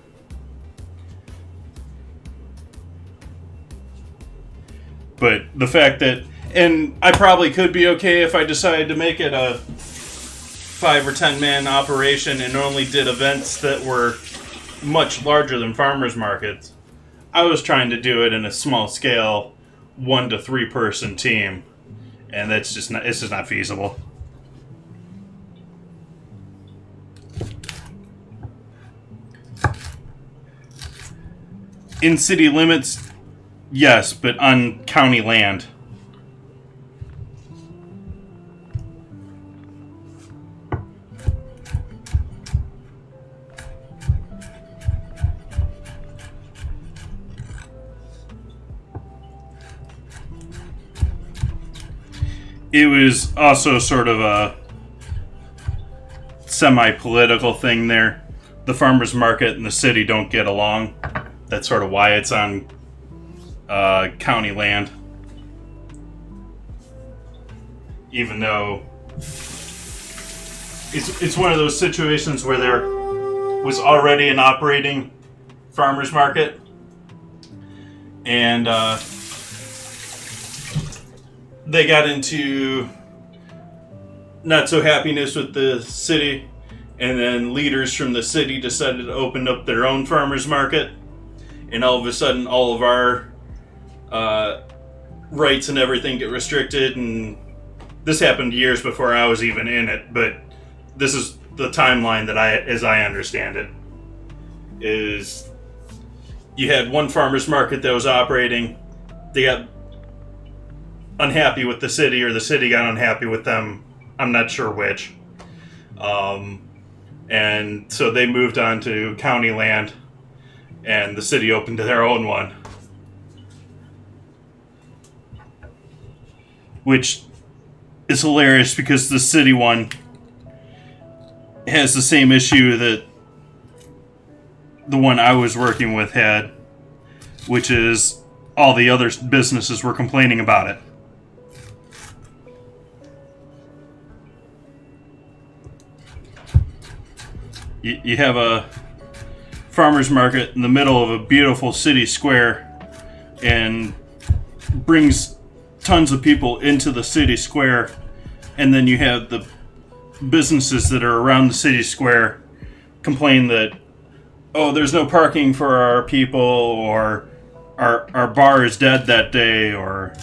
[SPEAKER 2] But the fact that... And I probably could be okay if I decided to make it a 5 or 10 man operation and only did events that were much larger than farmers markets. I was trying to do it in a small scale 1 to 3 person team, and it's just not feasible. In city limits, yes, but on county land. It was also sort of a semi-political thing there, the farmers market and the city don't get along. That's sort of why it's on county land. Even though it's one of those situations where there was already an operating farmers market, and they got into not so happiness with the city, and then leaders from the city decided to open up their own farmers market, and all of a sudden all of our rights and everything get restricted. And this happened years before I was even in it, but this is the timeline that as I understand it, is you had one farmer's market that was operating. They got unhappy with the city, or the city got unhappy with them. I'm not sure which. And so they moved on to county land, and the city opened their own one. Which is hilarious because the city one has the same issue that the one I was working with had, which is all the other businesses were complaining about it. You have a farmer's market in the middle of a beautiful city square and brings tons of people into the city square, and then you have the businesses that are around the city square complain that, oh, there's no parking for our people, or our bar is dead that day, or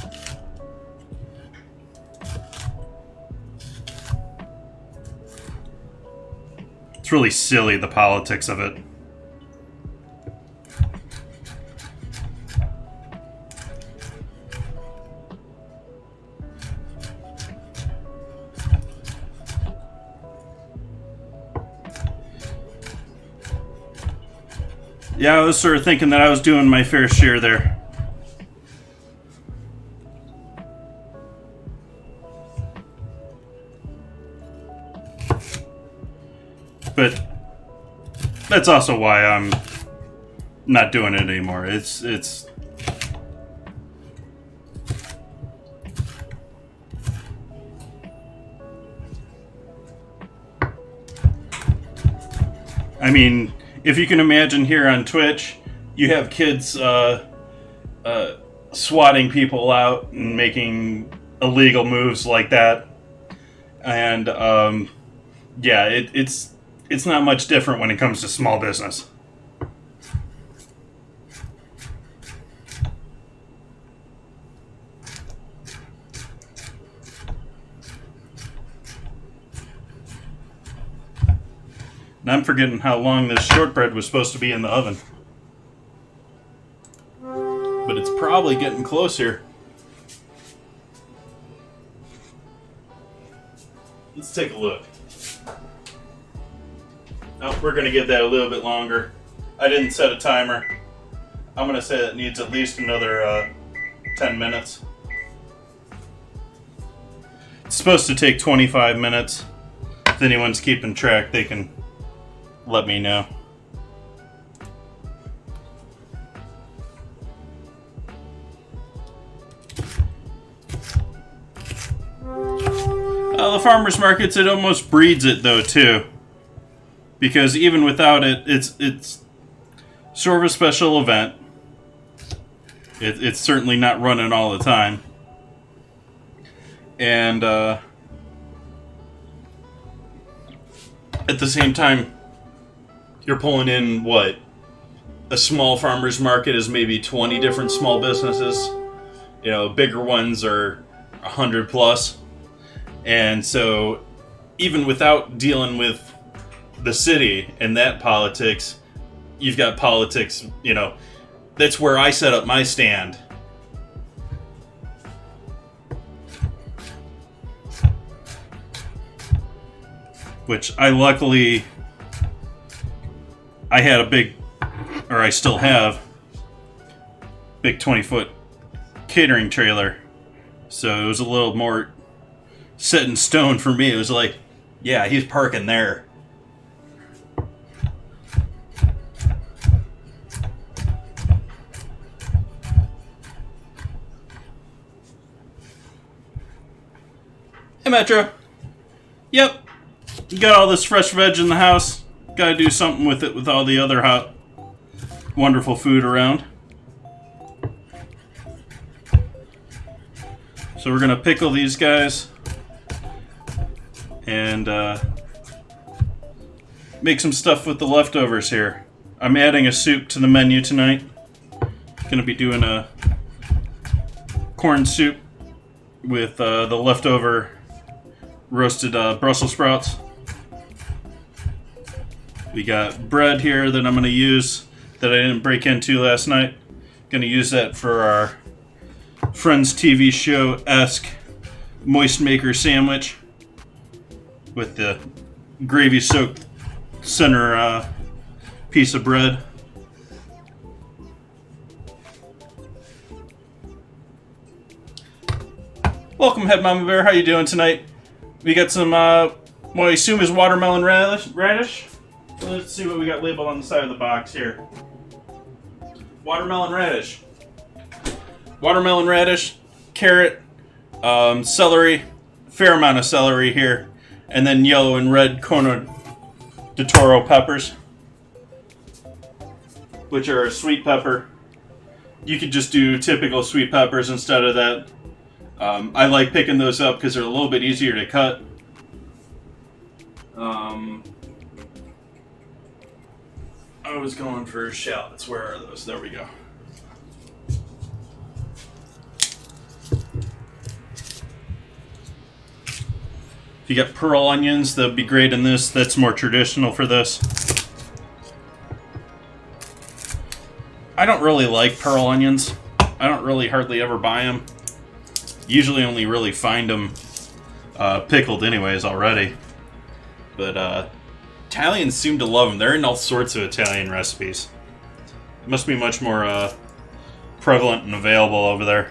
[SPEAKER 2] it's really silly, the politics of it. Yeah, I was sort of thinking that I was doing my fair share there. But that's also why I'm not doing it anymore. It's I mean, if you can imagine, here on Twitch, you have kids swatting people out and making illegal moves like that, and yeah, it's not much different when it comes to small business. And I'm forgetting how long this shortbread was supposed to be in the oven. But it's probably getting close here. Let's take a look. Oh, we're going to give that a little bit longer. I didn't set a timer. I'm going to say it needs at least another 10 minutes. It's supposed to take 25 minutes. If anyone's keeping track, they can let me know. The farmers markets, it almost breeds it though too, because even without it, it's sort of a special event. It's certainly not running all the time, and at the same time, you're pulling in, what, a small farmer's market is maybe 20 different small businesses. You know, bigger ones are 100 plus. And so, even without dealing with the city and that politics, you've got politics, you know, that's where I set up my stand. Which I luckily... I had a big, or I still have, big 20-foot catering trailer. So it was a little more set in stone for me. It was like, yeah, he's parking there. Metro. Yep. You got all this fresh veg in the house. Gotta do something with it with all the other hot, wonderful food around. So we're gonna pickle these guys and make some stuff with the leftovers here. I'm adding a soup to the menu tonight. Gonna be doing a corn soup with the leftover roasted Brussels sprouts. We got bread here that I'm gonna use that I didn't break into last night. Gonna use that for our Friends TV show-esque Moistmaker sandwich with the gravy-soaked center piece of bread. Welcome, Head Mama Bear. How you doing tonight? We got some, what I assume is watermelon radish. So let's see what we got labeled on the side of the box here. Watermelon radish. Watermelon radish, carrot, celery, fair amount of celery here, and then yellow and red Cono de Toro peppers, which are a sweet pepper. You could just do typical sweet peppers instead of that. I like picking those up because they're a little bit easier to cut. I was going for shallots. Where are those? There we go. If you got pearl onions, that'd be great in this. That's more traditional for this. I don't really like pearl onions. I don't really hardly ever buy them. Usually only really find them pickled anyways already. But Italians seem to love them. They're in all sorts of Italian recipes. It must be much more prevalent and available over there.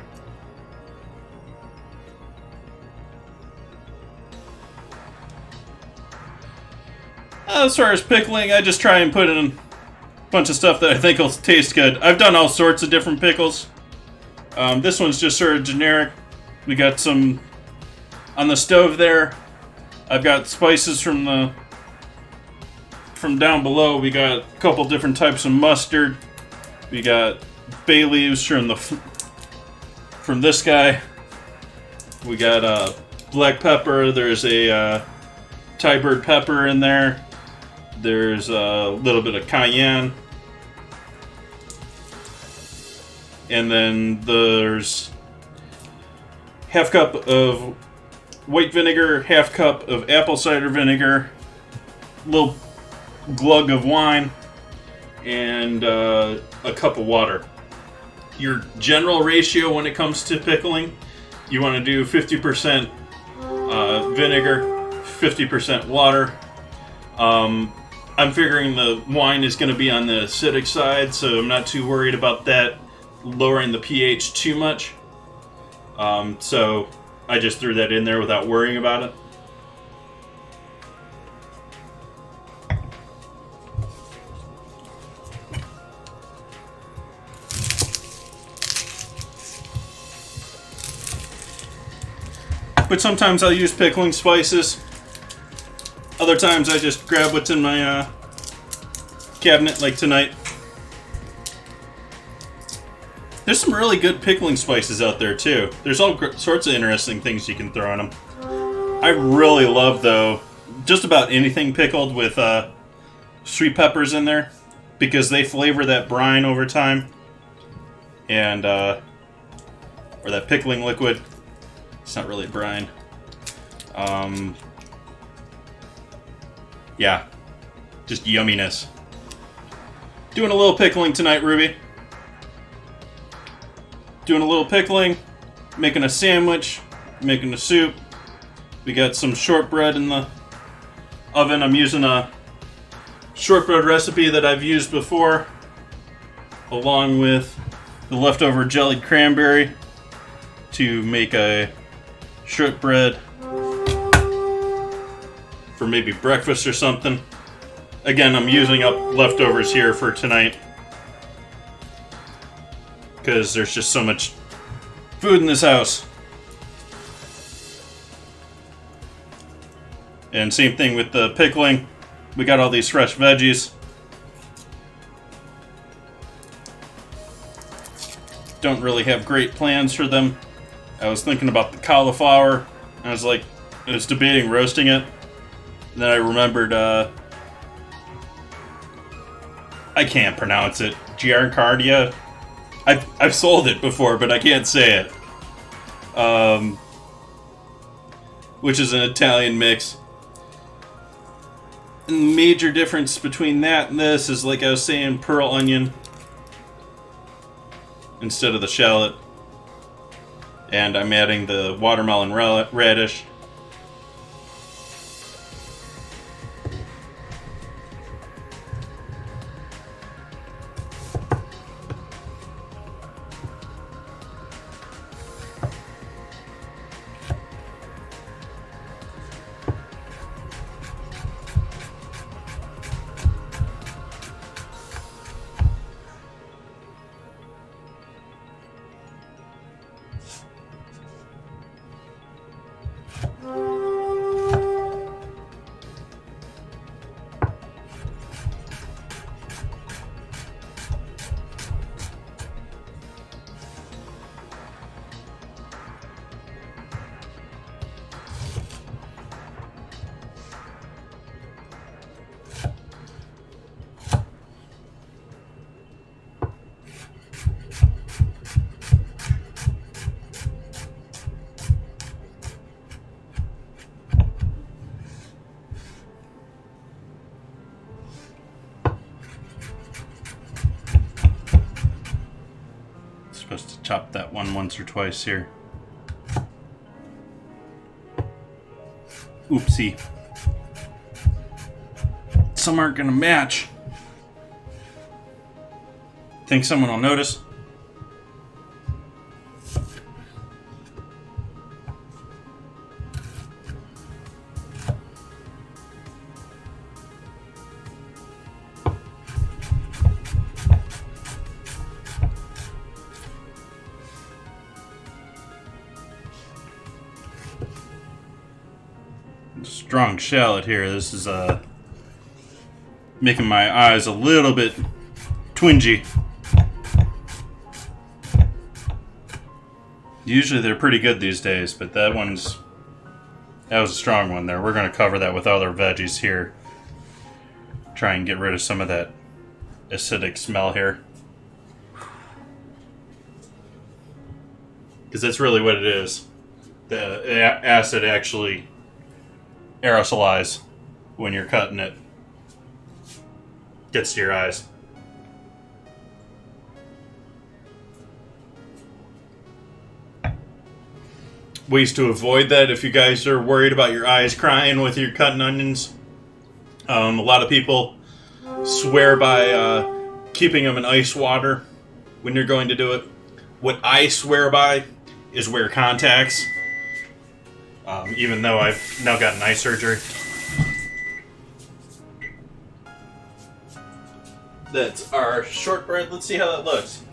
[SPEAKER 2] As far as pickling, I just try and put in a bunch of stuff that I think will taste good. I've done all sorts of different pickles. This one's just sort of generic. We got some on the stove there. I've got spices from down below. We got a couple different types of mustard. We got bay leaves from this guy. We got black pepper. There's a Thai bird pepper in there. There's a little bit of cayenne. And then there's half cup of white vinegar, half cup of apple cider vinegar, little glug of wine, and a cup of water. Your general ratio when it comes to pickling, you want to do 50% vinegar, 50% water. I'm figuring the wine is going to be on the acidic side, so I'm not too worried about that lowering the pH too much. So I just threw that in there without worrying about it. But sometimes I'll use pickling spices. Other times I just grab what's in my cabinet, like tonight. There's some really good pickling spices out there too. There's all sorts of interesting things you can throw in them. I really love, though, just about anything pickled with sweet peppers in there, because they flavor that brine over time, and or that pickling liquid. It's not really brine. Yeah, just yumminess. Doing a little pickling tonight, Ruby. Doing a little pickling, making a sandwich, making a soup. We got some shortbread in the oven. I'm using a shortbread recipe that I've used before, along with the leftover jellied cranberry, to make a shortbread for maybe breakfast or something. Again, I'm using up leftovers here for tonight, because there's just so much food in this house. And same thing with the pickling. We got all these fresh veggies. Don't really have great plans for them. I was thinking about the cauliflower. I was debating roasting it. And then I remembered, I can't pronounce it. Giardiniera. I've sold it before, but I can't say it. Which is an Italian mix. And the major difference between that and this is, like I was saying, pearl onion instead of the shallot. And I'm adding the watermelon radish. Supposed to chop that one once or twice here. Oopsie. Some aren't gonna match. Think someone will notice? Strong shallot here. This is making my eyes a little bit twingy. Usually they're pretty good these days, but that was a strong one there. We're going to cover that with other veggies here. Try and get rid of some of that acidic smell here. Because that's really what it is. The acid actually aerosolize when you're cutting it. Gets to your eyes. Ways to avoid that if you guys are worried about your eyes crying with your cutting onions. A lot of people swear by keeping them in ice water when you're going to do it. What I swear by is wear contacts. Even though I've now gotten eye surgery. That's our shortbread. Let's see how that looks.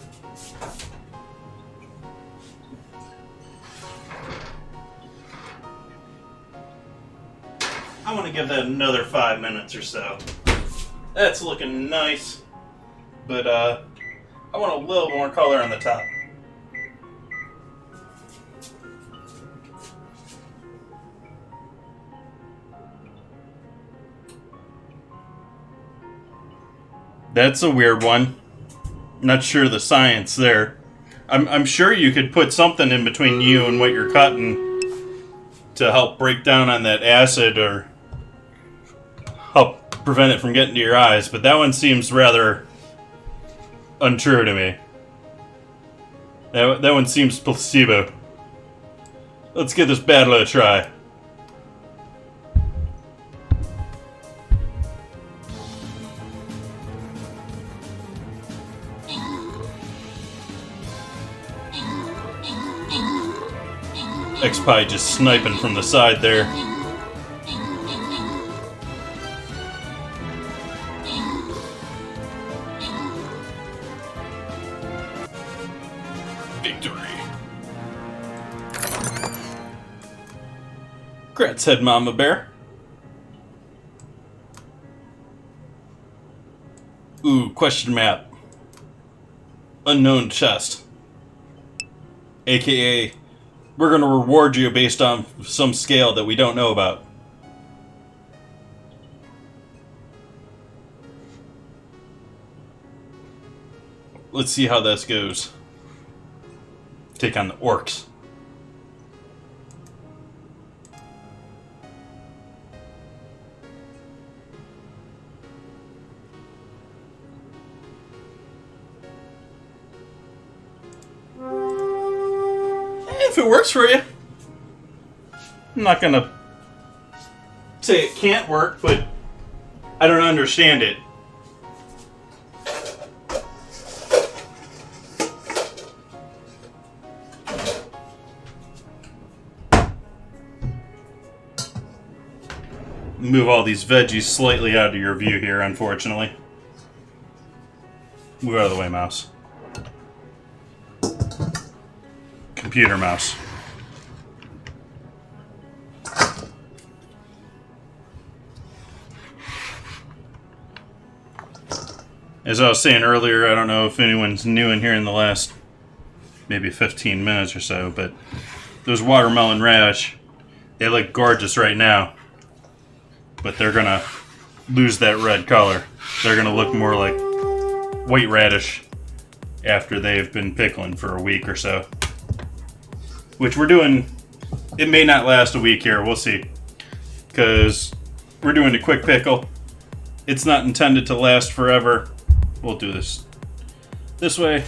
[SPEAKER 2] I want to give that another 5 minutes or so. That's looking nice. But I want a little more color on the top. That's a weird one. Not sure the science there. I'm sure you could put something in between you and what you're cutting to help break down on that acid or help prevent it from getting to your eyes, but that one seems rather untrue to me. That one seems placebo. Let's give this battle a try. X-Pie just sniping from the side there. Victory. Congrats, head Mama Bear. Ooh, question map. Unknown chest. AKA, we're gonna reward you based on some scale that we don't know about. Let's see how this goes. Take on the orcs. If it works for you. I'm not gonna say it can't work, but I don't understand it. Move all these veggies slightly out of your view here, unfortunately. Move out of the way, mouse. Computer mouse. As I was saying earlier, I don't know if anyone's new in here in the last maybe 15 minutes or so, but those watermelon radish, they look gorgeous right now. But they're gonna lose that red color. They're gonna look more like white radish after they've been pickling for a week or so. Which we're doing, it may not last a week here, we'll see. Because we're doing a quick pickle. It's not intended to last forever. We'll do this way.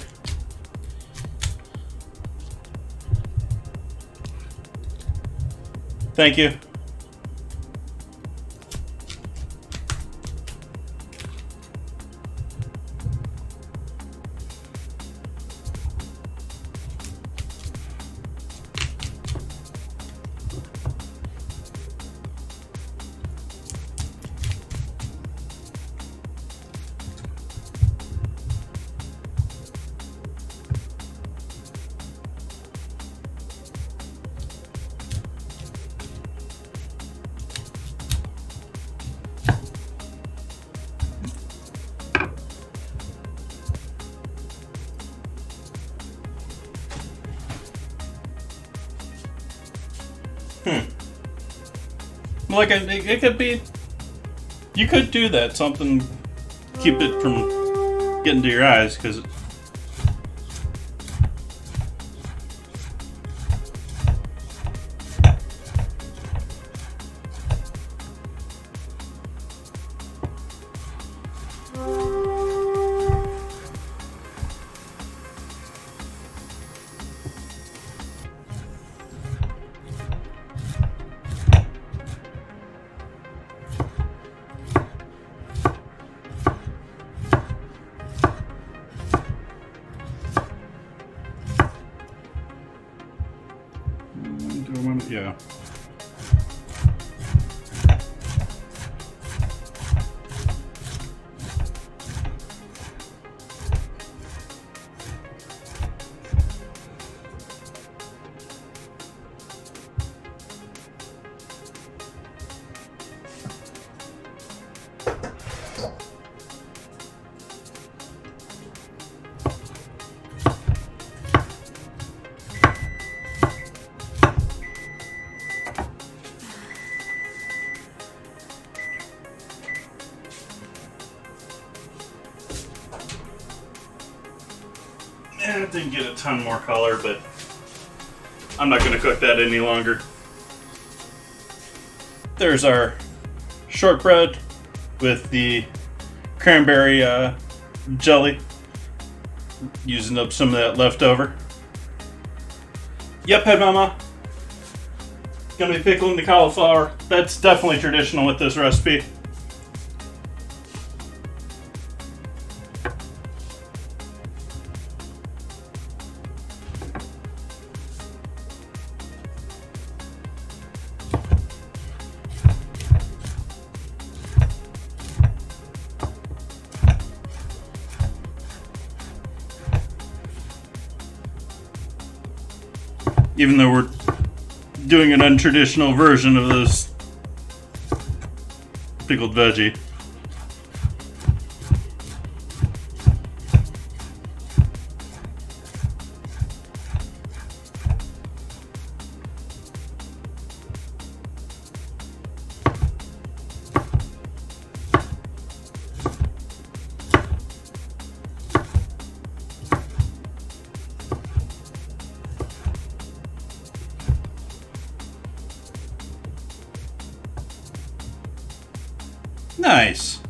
[SPEAKER 2] Thank you. Like, it could be... You could do that, something... Keep it from getting to your eyes, because... Yeah. It didn't get a ton more color, but I'm not going to cook that any longer. There's our shortbread with the cranberry jelly. Using up some of that leftover. Yep, head mama. Gonna be pickling the cauliflower. That's definitely traditional with this recipe. Even though we're doing an untraditional version of this pickled veggie. Nice.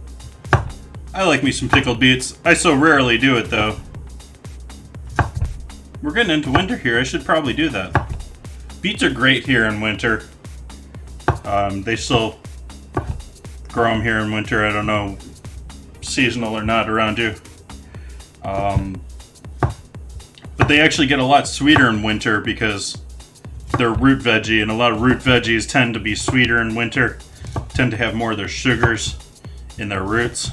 [SPEAKER 2] I like me some pickled beets. I so rarely do it though. We're getting into winter here. I should probably do that. Beets are great here in winter. They still grow them here in winter. I don't know, seasonal or not around you. But they actually get a lot sweeter in winter because they're root veggie, and a lot of root veggies tend to be sweeter in winter, tend to have more of their sugars in their roots.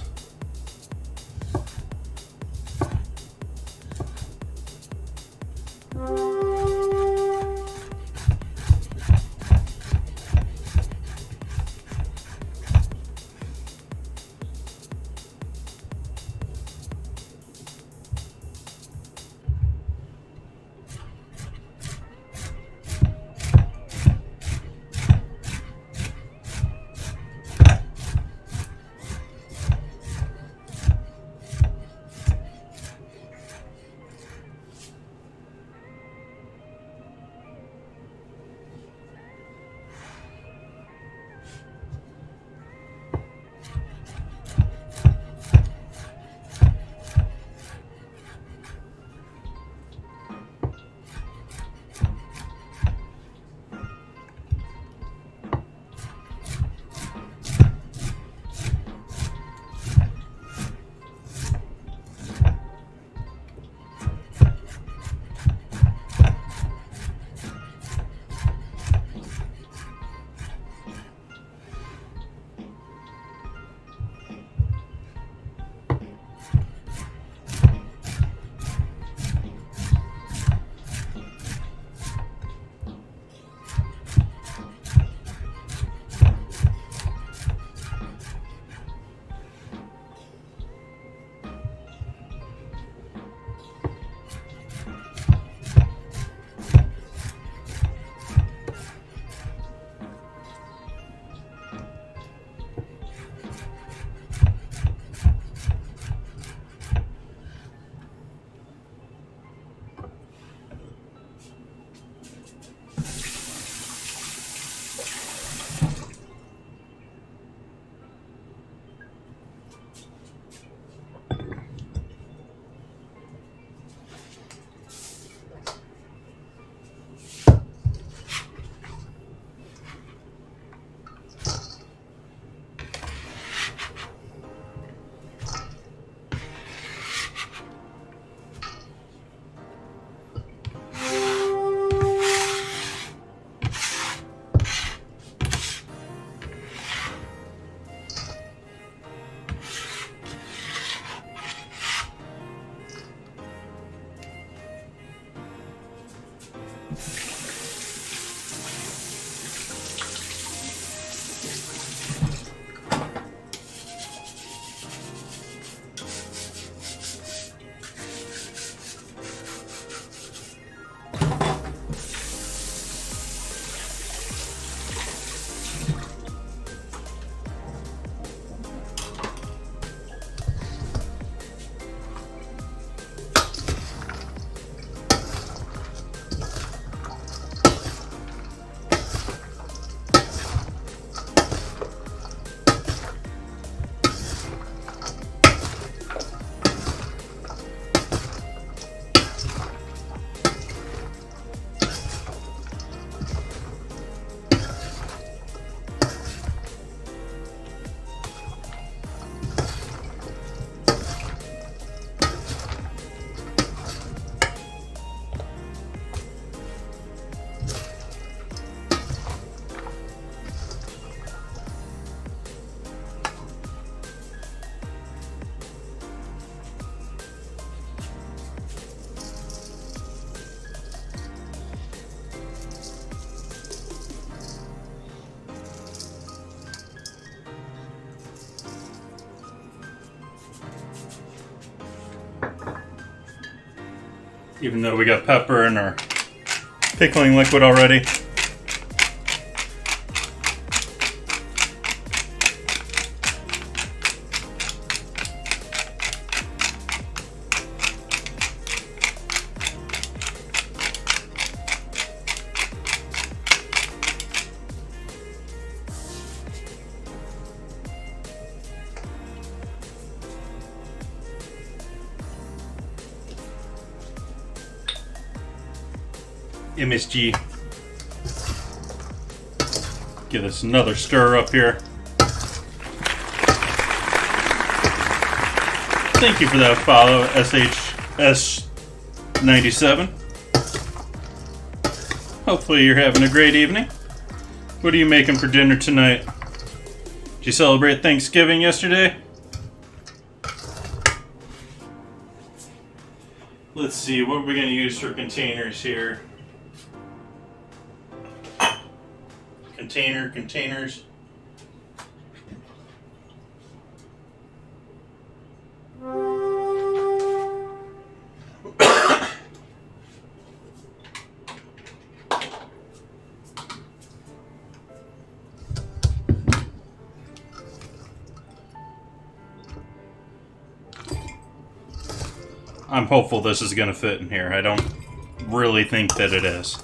[SPEAKER 2] Even though we got pepper in our pickling liquid already. MSG. Give this another stir up here. Thank you for that follow, SHS97. Hopefully you're having a great evening. What are you making for dinner tonight? Did you celebrate Thanksgiving yesterday? Let's see, what are we going to use for containers here? Containers. I'm hopeful this is going to fit in here. I don't really think that it is.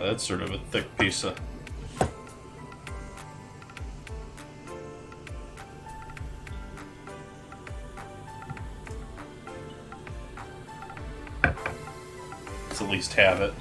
[SPEAKER 2] That's sort of a thick piece of... Let's at least have it.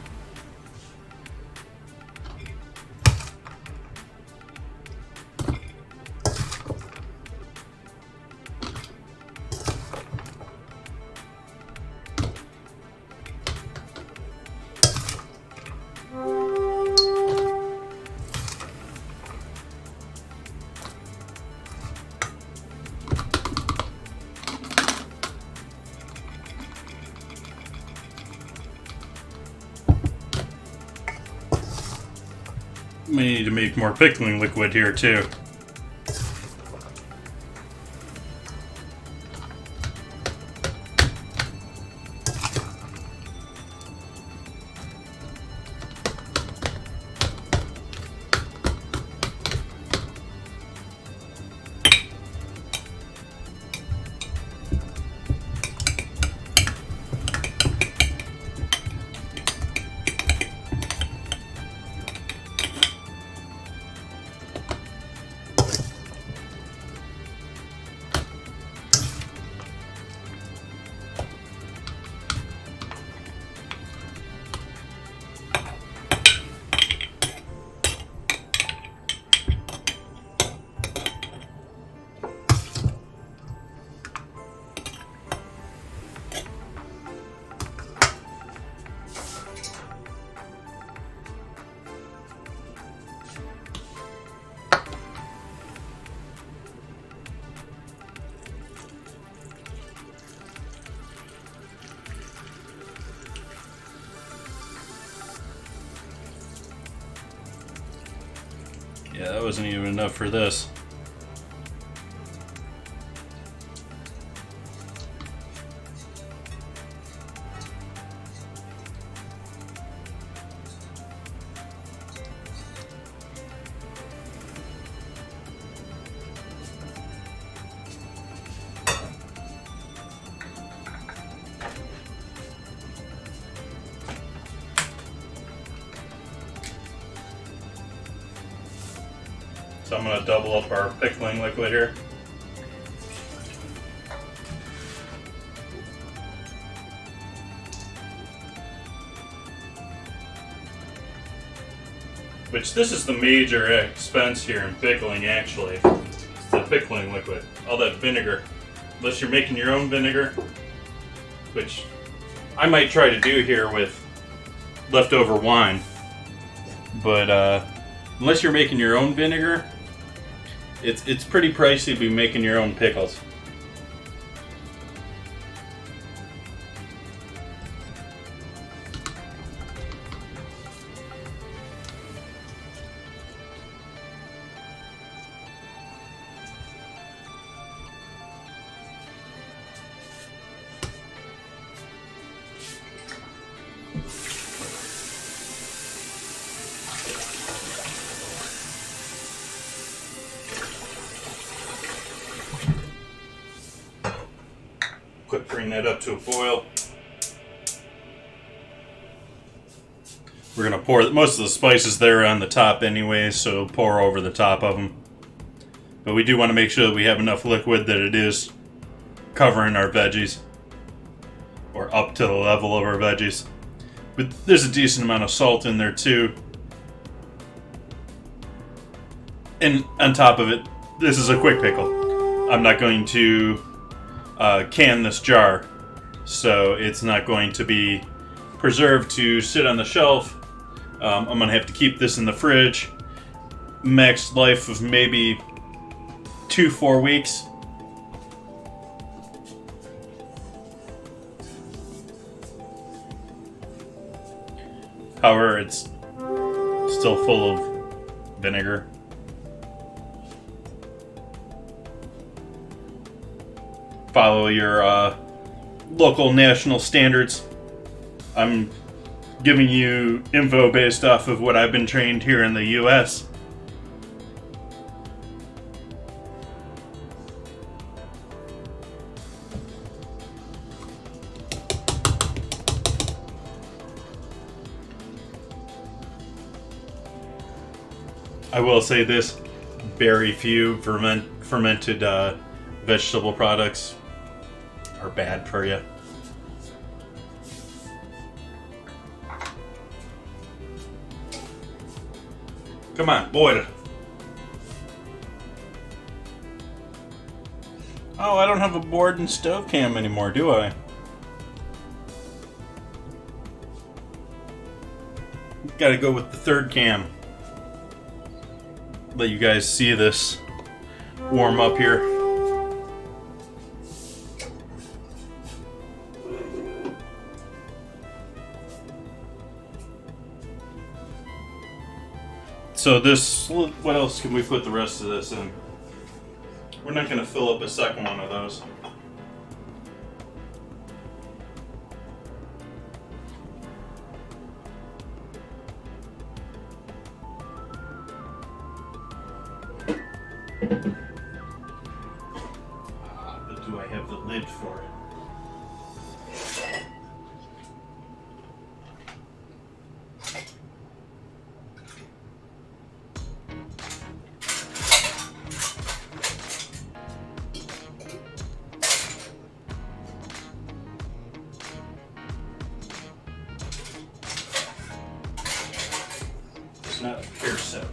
[SPEAKER 2] We need to make more pickling liquid here too. Yeah, that wasn't even enough for this. So I'm going to double up our pickling liquid here. Which, this is the major expense here in pickling, actually. It's the pickling liquid. All that vinegar. Unless you're making your own vinegar. Which I might try to do here with leftover wine. But unless you're making your own vinegar, it's pretty pricey to be making your own pickles. bring that up to a boil. We're going to pour most of the spices there on the top anyway, so pour over the top of them. But we do want to make sure that we have enough liquid that it is covering our veggies, or up to the level of our veggies. But there's a decent amount of salt in there too. And on top of it, this is a quick pickle. I'm not going to can this jar, so it's not going to be preserved to sit on the shelf. I'm going to have to keep this in the fridge. Max life of maybe 2-4 weeks. However, it's still full of vinegar. Follow your local national standards. I'm giving you info based off of what I've been trained here in the US. I will say this, very few fermented vegetable products are bad for you. Come on, boil it. Oh, I don't have a board and stove cam anymore, do I? Gotta go with the third cam. Let you guys see this warm up here. So this, what else can we put the rest of this in? We're not going to fill up a second one of those. But do I have the lid for it? It's not a pear set.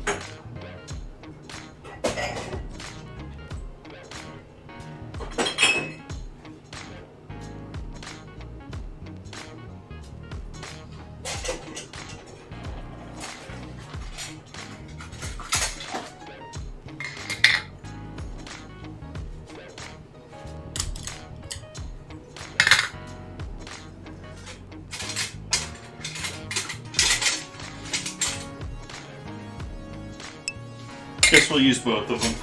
[SPEAKER 2] Guess we'll use both of them.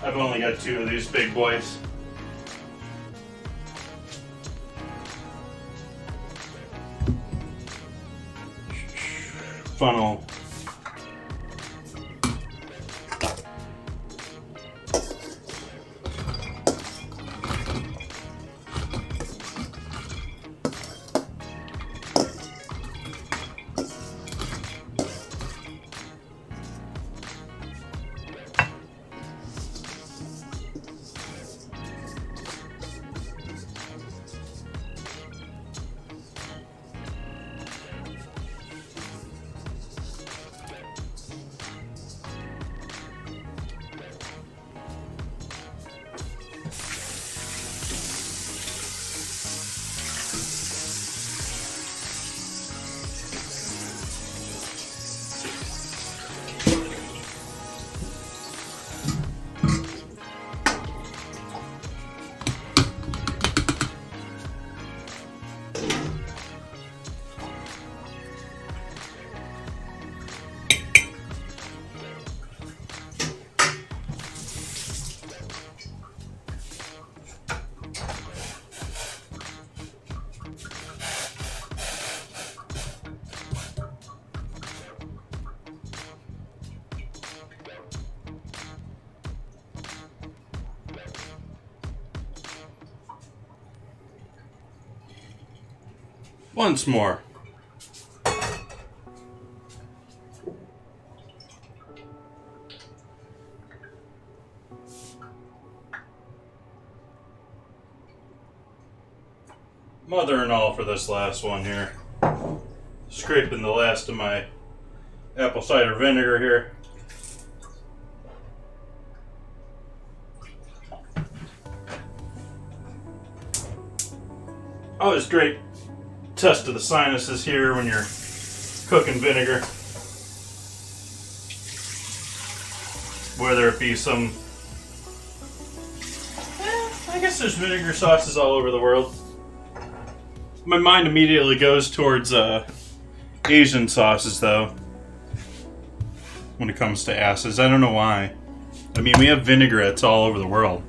[SPEAKER 2] I've only got 2 of these big boys. Funnel. Once more. Mother and all for this last one here. Scraping the last of my apple cider vinegar here. Always great test of the sinuses here when you're cooking vinegar. Whether it be some... I guess there's vinegar sauces all over the world. My mind immediately goes towards Asian sauces, though, when it comes to acids. I don't know why. I mean, we have vinaigrettes all over the world.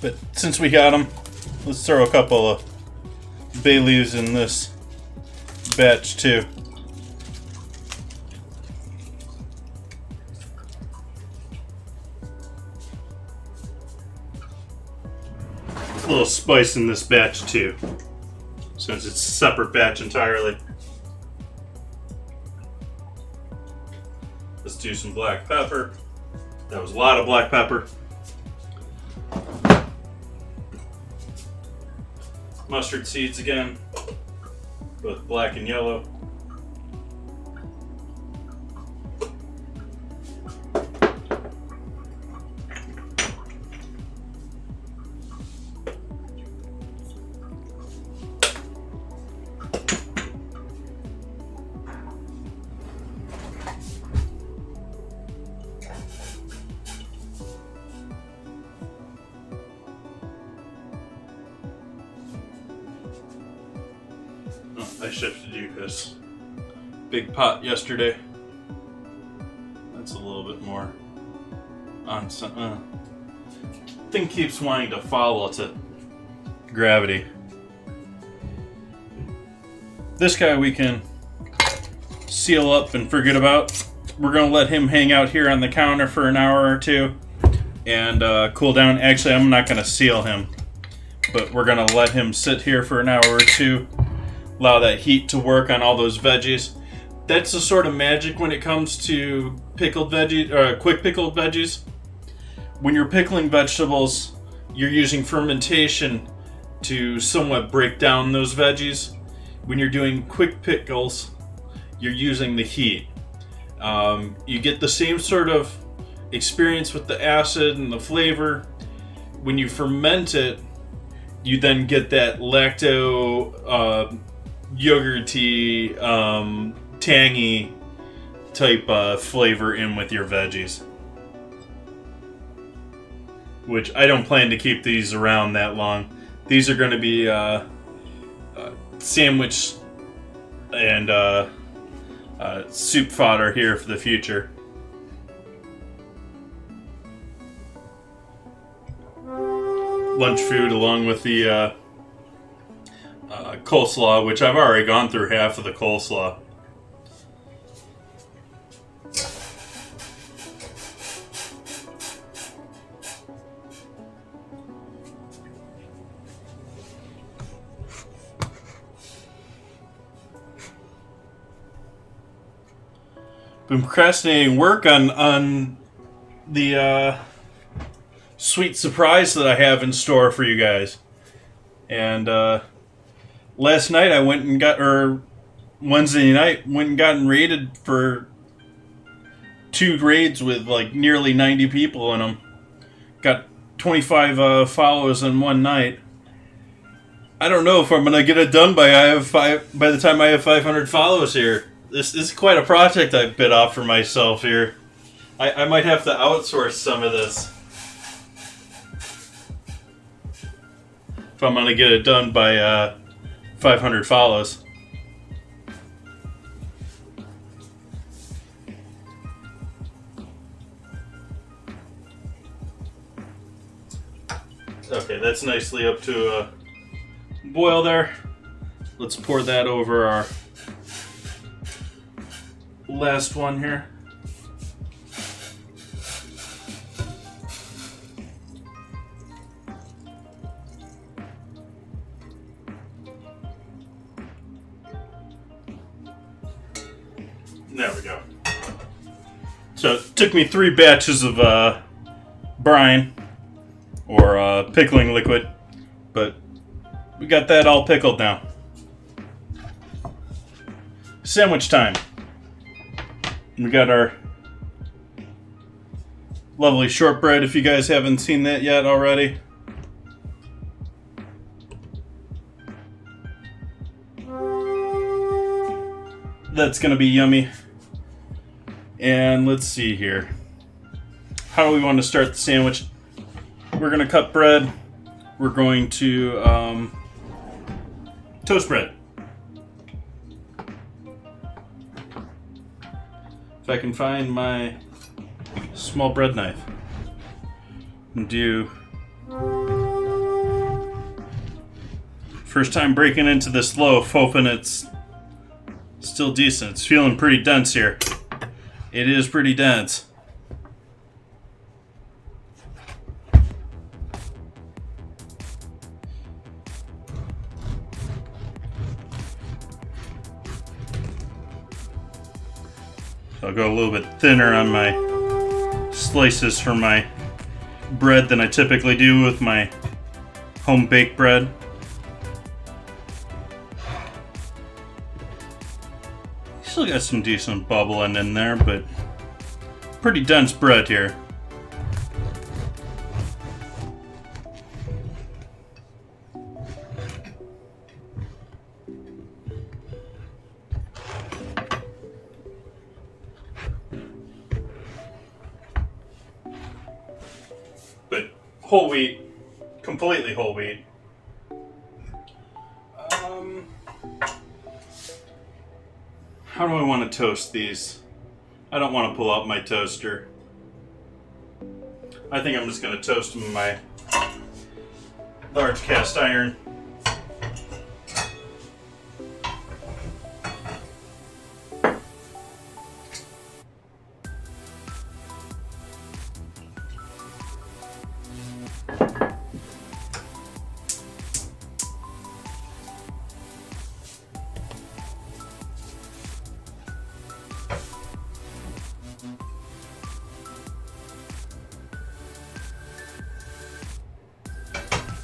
[SPEAKER 2] But since we got them, let's throw a couple of bay leaves in this batch too. A little spice in this batch too, since it's a separate batch entirely. Let's do some black pepper. That was a lot of black pepper. Mustard seeds again, both black and yellow. I shifted you because big pot yesterday. That's a little bit more on some. Thing keeps wanting to follow to gravity. This guy we can seal up and forget about. We're gonna let him hang out here on the counter for an hour or two and cool down. Actually, I'm not gonna seal him, but we're gonna let him sit here for an hour or two. Allow that heat to work on all those veggies. That's the sort of magic when it comes to pickled veggies, quick pickled veggies. When you're pickling vegetables, you're using fermentation to somewhat break down those veggies. When you're doing quick pickles, you're using the heat. You get the same sort of experience with the acid and the flavor. When you ferment it, you then get that lacto yogurty, tangy type flavor in with your veggies. Which I don't plan to keep these around that long. These are going to be sandwich and soup fodder here for the future. Lunch food along with the coleslaw, which I've already gone through half of the coleslaw. Been procrastinating work on the sweet surprise that I have in store for you guys. And last night I went and Wednesday night went and gotten raided for 2 raids with like nearly 90 people in them. Got 25 follows in one night. I don't know if I'm gonna get it done by the time I have 500 follows here. This is quite a project I bit off for myself here. I might have to outsource some of this if I'm gonna get it done by 500 follows. Okay, that's nicely up to a boil there. let's pour that over our last one here. There we go. So it took me 3 batches of brine or pickling liquid, but we got that all pickled now. Sandwich time. We got our lovely shortbread, if you guys haven't seen that yet already. That's gonna be yummy. And let's see here. How do we want to start the sandwich? We're gonna cut bread. We're going to toast bread. If I can find my small bread knife. And do... First time breaking into this loaf, hoping it's still decent. It's feeling pretty dense here. It is pretty dense. I'll go a little bit thinner on my slices for my bread than I typically do with my home baked bread. Still got some decent bubbling in there, but pretty dense bread here. But whole wheat, completely whole wheat. How do I want to toast these? I don't want to pull out my toaster. I think I'm just going to toast them in my large cast iron.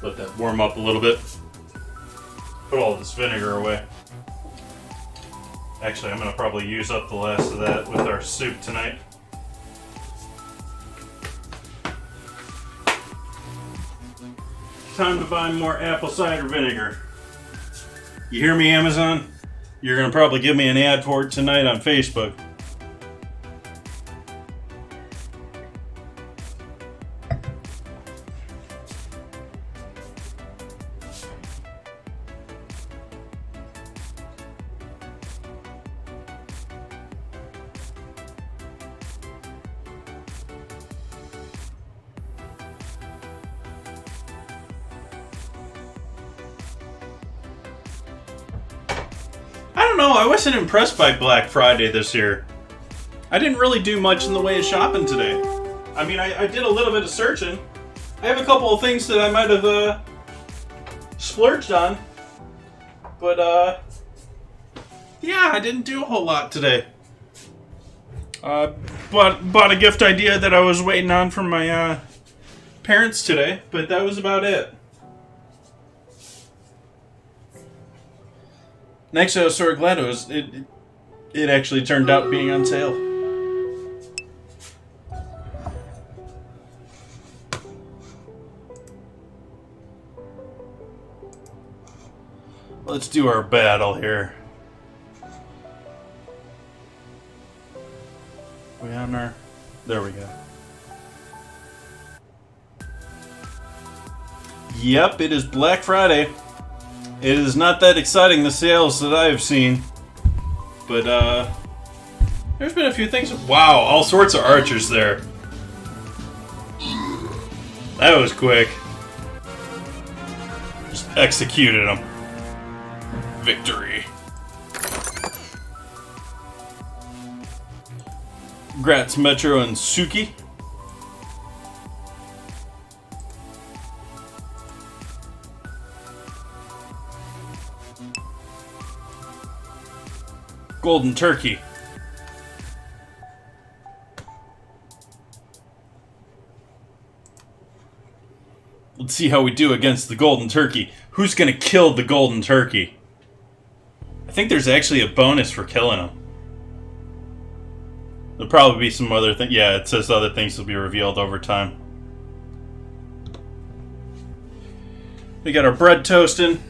[SPEAKER 2] Let that warm up a little bit. Put all this vinegar away. Actually, I'm going to probably use up the last of that with our soup tonight. Time to buy more apple cider vinegar. You hear me, Amazon? You're going to probably give me an ad for it tonight on Facebook. No, I wasn't impressed by Black Friday this year. I didn't really do much in the way of shopping today. I mean, I did a little bit of searching. I have a couple of things that I might have splurged on. But, yeah, I didn't do a whole lot today. Bought a gift idea that I was waiting on from my parents today, but that was about it. Next, I was sort of glad it actually turned out being on sale. Let's do our battle here. We on our... There we go. Yep, it is Black Friday. It is not that exciting, the sales that I have seen. But, there's been a few things. Wow, all sorts of archers there. That was quick. Just executed them. victory. Gratz, Metro, and Suki. Golden Turkey. Let's see how we do against the Golden Turkey. Who's gonna kill the Golden Turkey? I think there's actually a bonus for killing him. There'll probably be some other thing. Yeah, it says other things will be revealed over time. We got our bread toasting.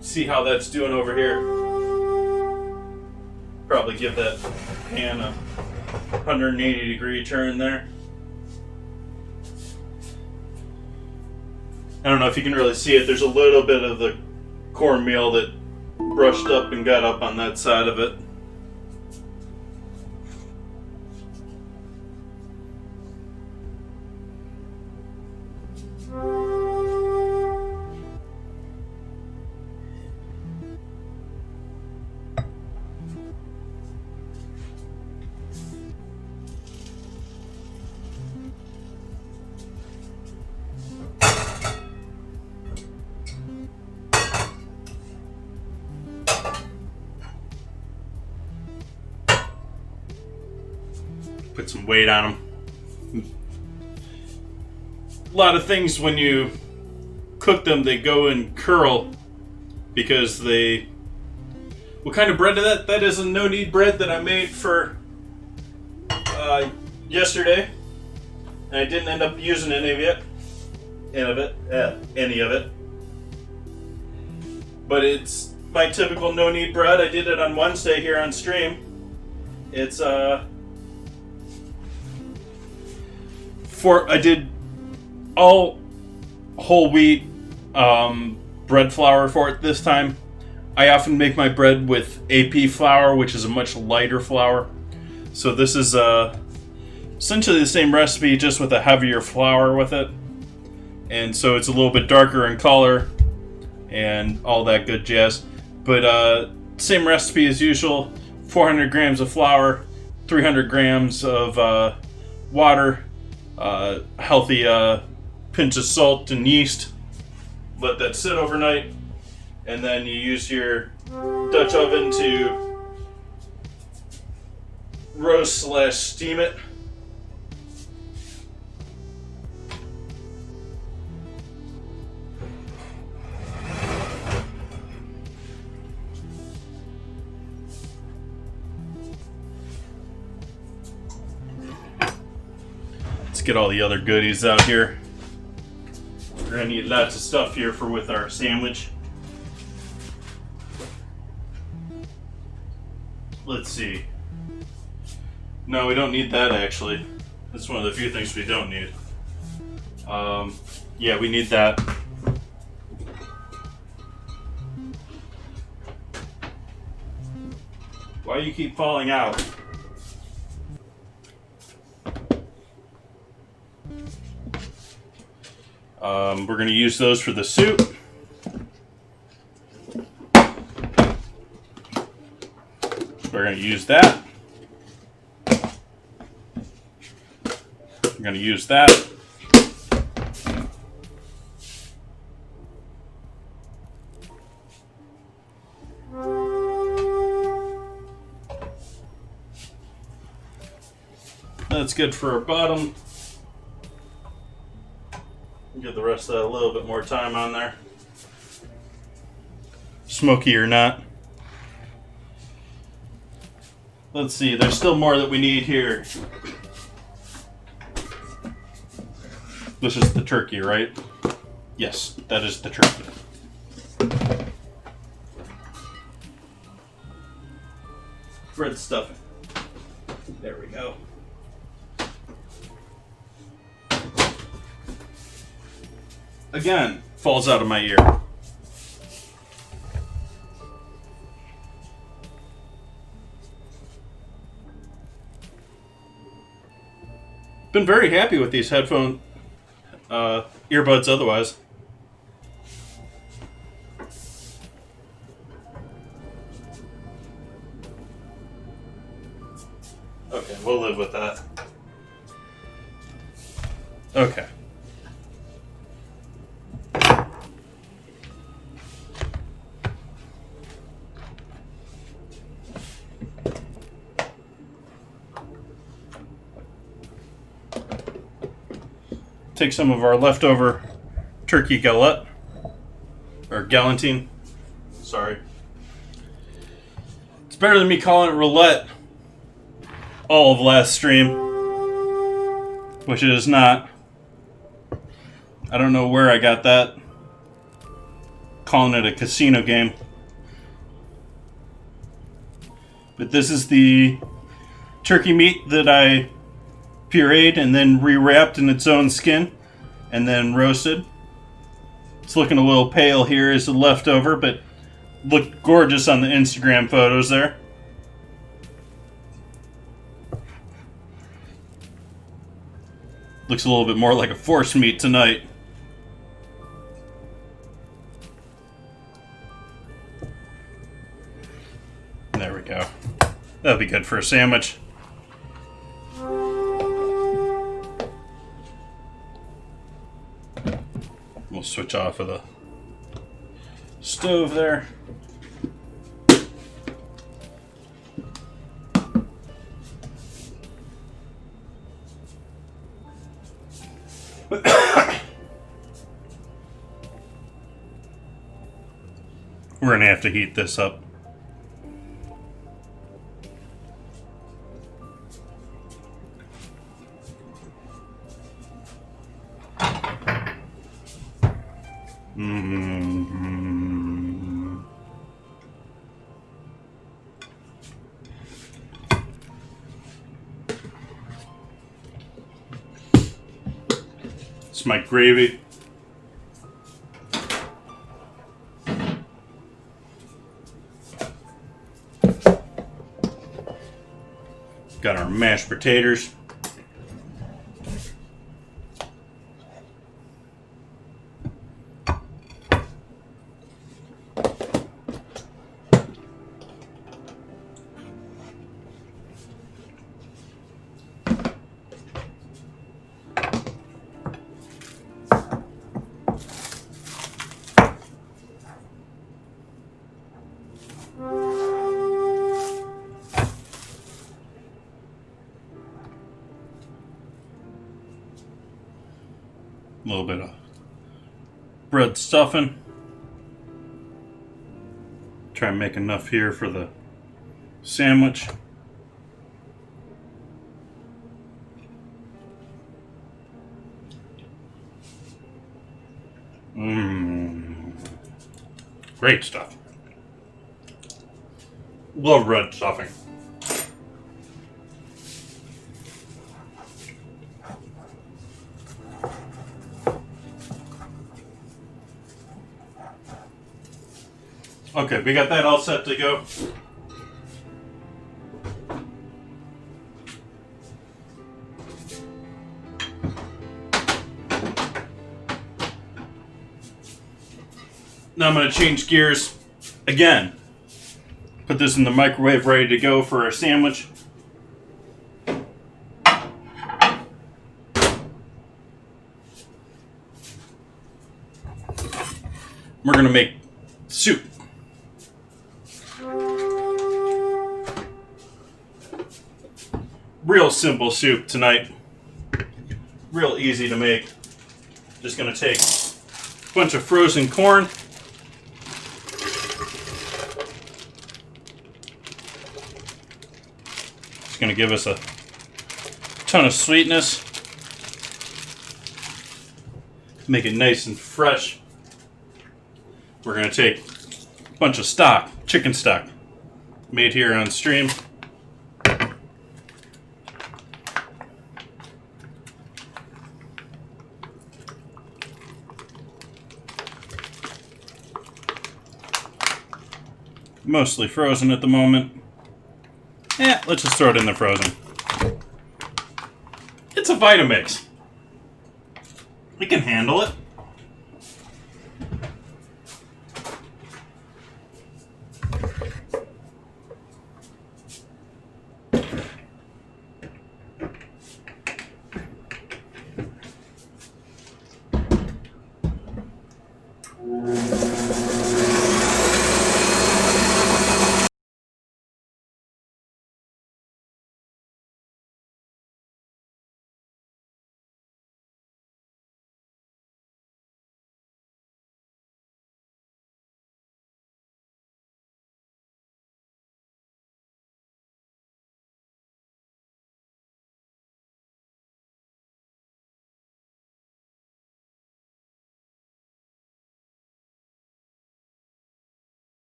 [SPEAKER 2] See how that's doing over here. Probably give that pan a 180-degree turn there. I don't know if you can really see it. There's a little bit of the cornmeal that brushed up and got up on that side of it. Put some weight on them. A lot of things when you cook them, they go and curl because they... What kind of bread is that? That is a no-knead bread that I made for yesterday. And I didn't end up using any of it. But it's my typical no-knead bread. I did it on Wednesday here on stream. It's I did all whole wheat bread flour for it this time. I often make my bread with AP flour, which is a much lighter flour. So this is essentially the same recipe, just with a heavier flour with it. And so it's a little bit darker in color and all that good jazz. But same recipe as usual. 400 grams of flour, 300 grams of water, healthy pinch of salt and yeast. Let that sit overnight, and then you use your Dutch oven to roast/steam it. Get all the other goodies out here. We're gonna need lots of stuff here for with our sandwich. Let's see. No, we don't need that actually. That's one of the few things we don't need. Yeah, we need that. Why do you keep falling out? We're going to use those for the soup. We're going to use that. We're going to use that. That's good for our bottom. Give the rest of that a little bit more time on there. Smoky or not. Let's see, there's still more that we need here. This is the turkey, right? Yes, that is the turkey. Bread stuffing. There we go. Again, falls out of my ear. Been very happy with these earbuds otherwise. Okay, we'll live with that. Okay. Take some of our leftover turkey galette, or galantine. Sorry. It's better than me calling it roulette all of last stream, which it is not. I don't know where I got that. Calling it a casino game. But this is the turkey meat that I pureed and then rewrapped in its own skin and then roasted. It's looking a little pale here as a leftover, but looked gorgeous on the Instagram photos there. Looks a little bit more like a force meat tonight. There we go. That'll be good for a sandwich. We'll switch off of the stove there. We're gonna have to heat this up. It's my gravy. Got our mashed potatoes. A little bit of bread stuffing. Try and make enough here for the sandwich. Great stuff. Love bread stuffing. Okay, we got that all set to go. Now I'm going to change gears again. Put this in the microwave ready to go for our sandwich. We're going to make soup. Real simple soup tonight. Real easy to make. Just going to take a bunch of frozen corn. It's going to give us a ton of sweetness. Make it nice and fresh. We're going to take a bunch of stock, chicken stock, made here on stream. Mostly frozen at the moment. Yeah, let's just throw it in the frozen. It's a Vitamix. We can handle it.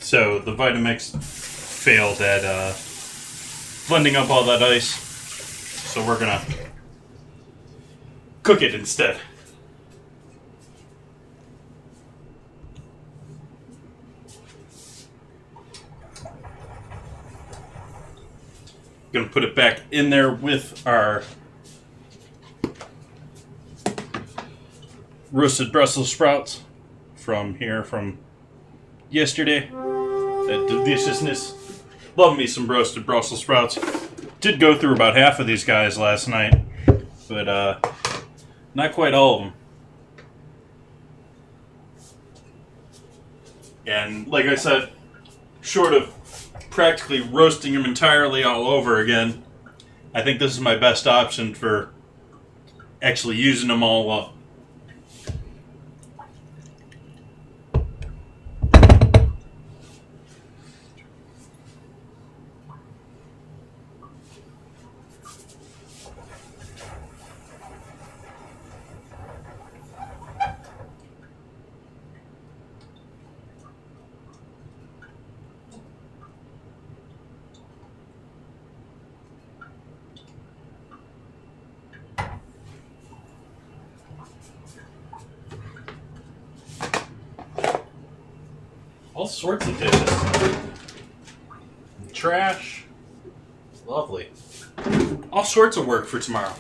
[SPEAKER 2] So the Vitamix failed at blending up all that ice. So we're gonna cook it instead. Gonna put it back in there with our roasted Brussels sprouts from yesterday. That deliciousness. Love me some roasted Brussels sprouts. Did go through about half of these guys last night, but not quite all of them. And like I said, short of practically roasting them entirely all over again, I think this is my best option for actually using them all up. All sorts of dishes. Trash. Lovely. All sorts of work for tomorrow.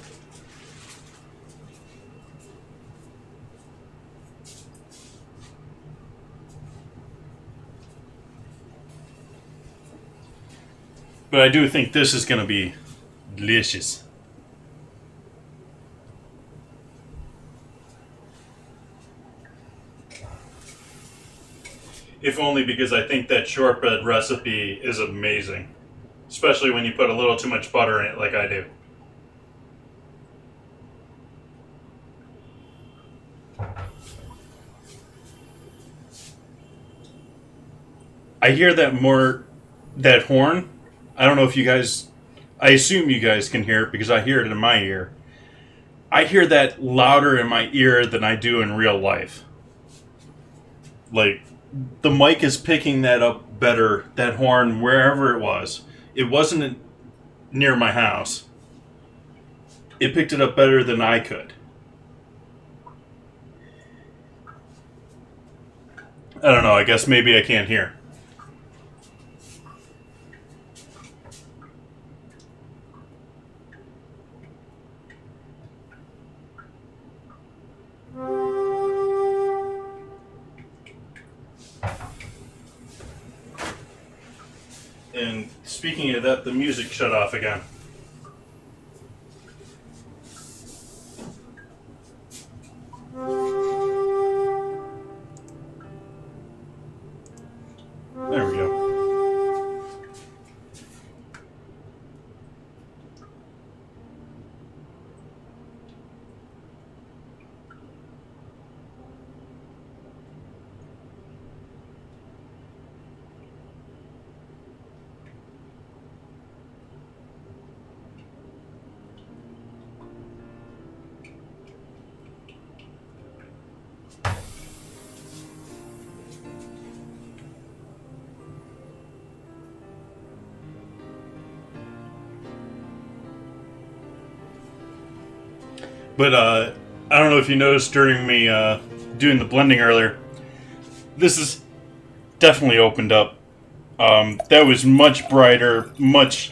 [SPEAKER 2] But I do think this is going to be delicious. If only because I think that shortbread recipe is amazing. Especially when you put a little too much butter in it like I do. I hear that horn. I don't know if you guys, I assume you guys can hear it because I hear it in my ear. I hear that louder in my ear than I do in real life. Like, the mic is picking that up better, that horn, wherever it was. It wasn't near my house. It picked it up better than I could. I don't know, I guess maybe I can't hear. And speaking of that, the music shut off again. There we go. But I don't know if you noticed during me doing the blending earlier, this is definitely opened up. That was much brighter, much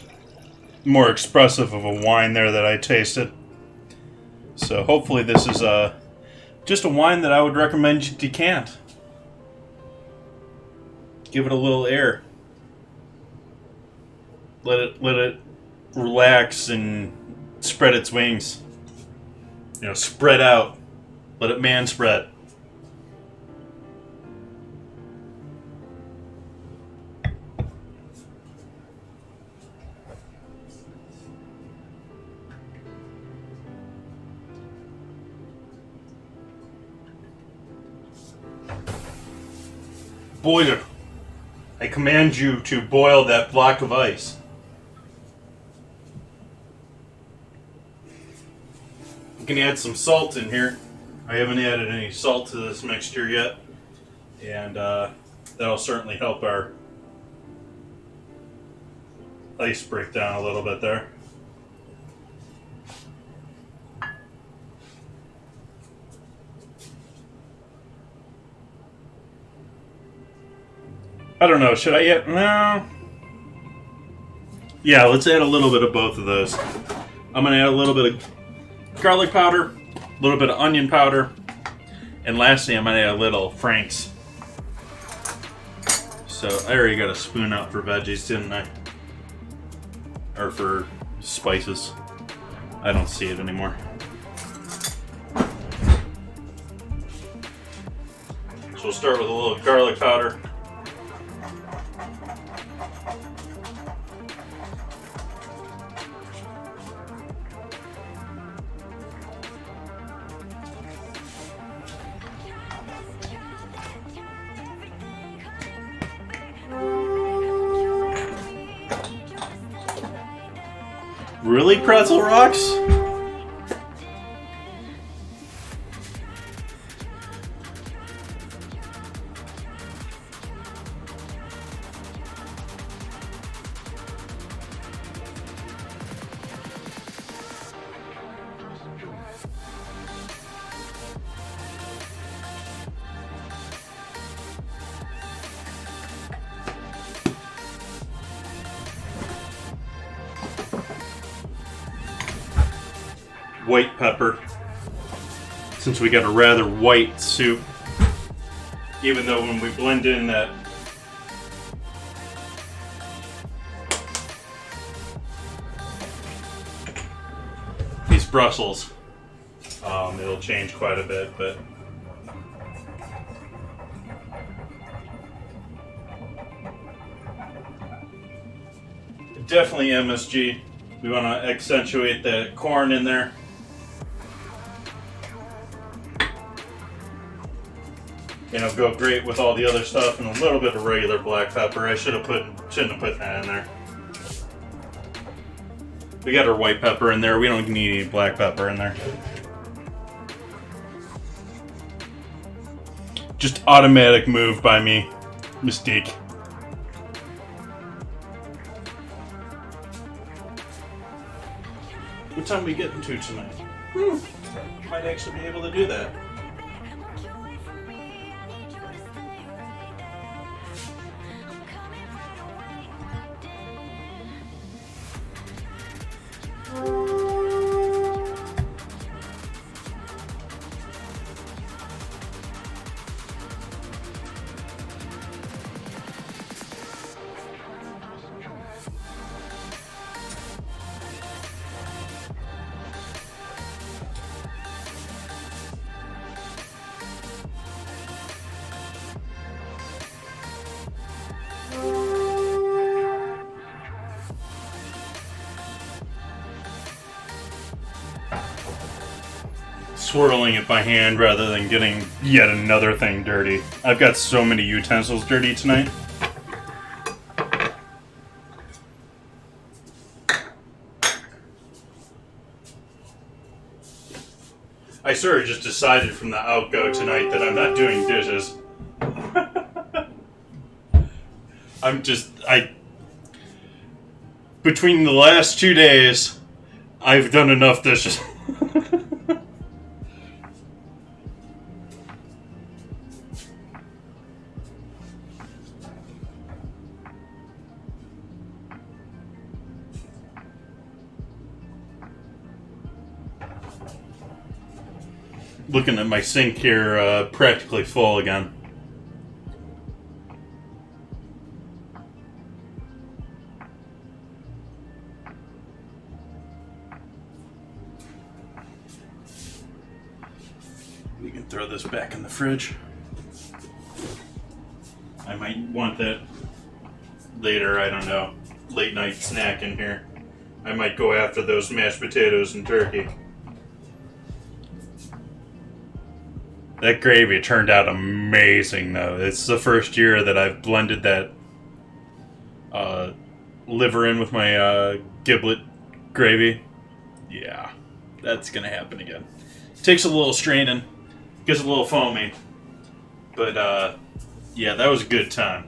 [SPEAKER 2] more expressive of a wine there that I tasted. So hopefully this is just a wine that I would recommend you decant. Give it a little air. Let it relax and spread its wings. You know, spread out. Let it man spread. Boiler. I command you to boil that block of ice. You can add some salt in here. I haven't added any salt to this mixture yet, and that'll certainly help our ice break down a little bit there. I don't know, should I yet? No. Yeah, let's add a little bit of both of those. I'm going to add a little bit of garlic powder, a little bit of onion powder, and lastly I'm going to add a little Frank's. So I already got a spoon out for veggies, didn't I? Or for spices. I don't see it anymore. So we'll start with a little garlic powder. Really, Pretzel Rocks? White pepper, since we got a rather white soup, even though when we blend in that these Brussels, it'll change quite a bit, but definitely MSG. We want to accentuate the corn in there. And it'll go great with all the other stuff, and a little bit of regular black pepper. I shouldn't have put that in there. We got our white pepper in there. We don't need any black pepper in there. Just automatic move by me. Mistake. What time are we getting to tonight? Might actually be able to do that. Swirling it by hand rather than getting yet another thing dirty. I've got so many utensils dirty tonight. I sort of just decided from the outgo tonight that I'm not doing dishes. Between the last 2 days, I've done enough dishes. Looking at my sink here, practically full again. We can throw this back in the fridge. I might want that later, I don't know. Late night snack in here. I might go after those mashed potatoes and turkey. That gravy turned out amazing, though. It's the first year that I've blended that liver in with my giblet gravy. Yeah, that's gonna happen again. Takes a little straining, gets a little foamy, but yeah, that was a good time.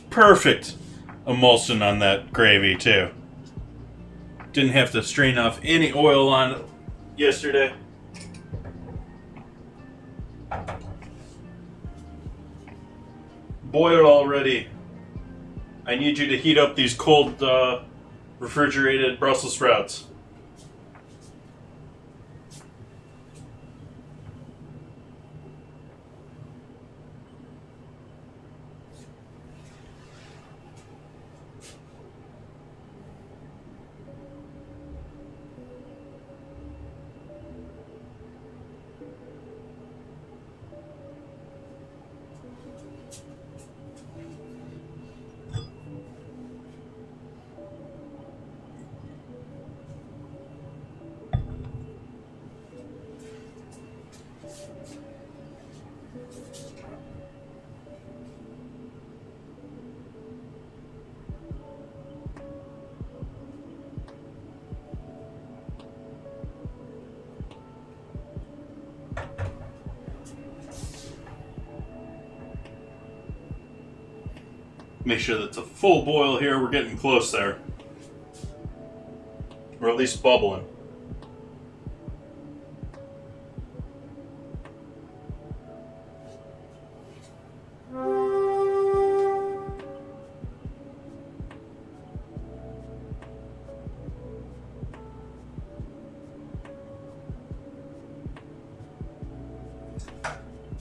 [SPEAKER 2] perfect emulsion on that gravy too. Didn't have to strain off any oil on it yesterday. Boiled already. I need you to heat up these cold refrigerated Brussels sprouts. Make sure that's a full boil here. We're getting close there. Or at least bubbling.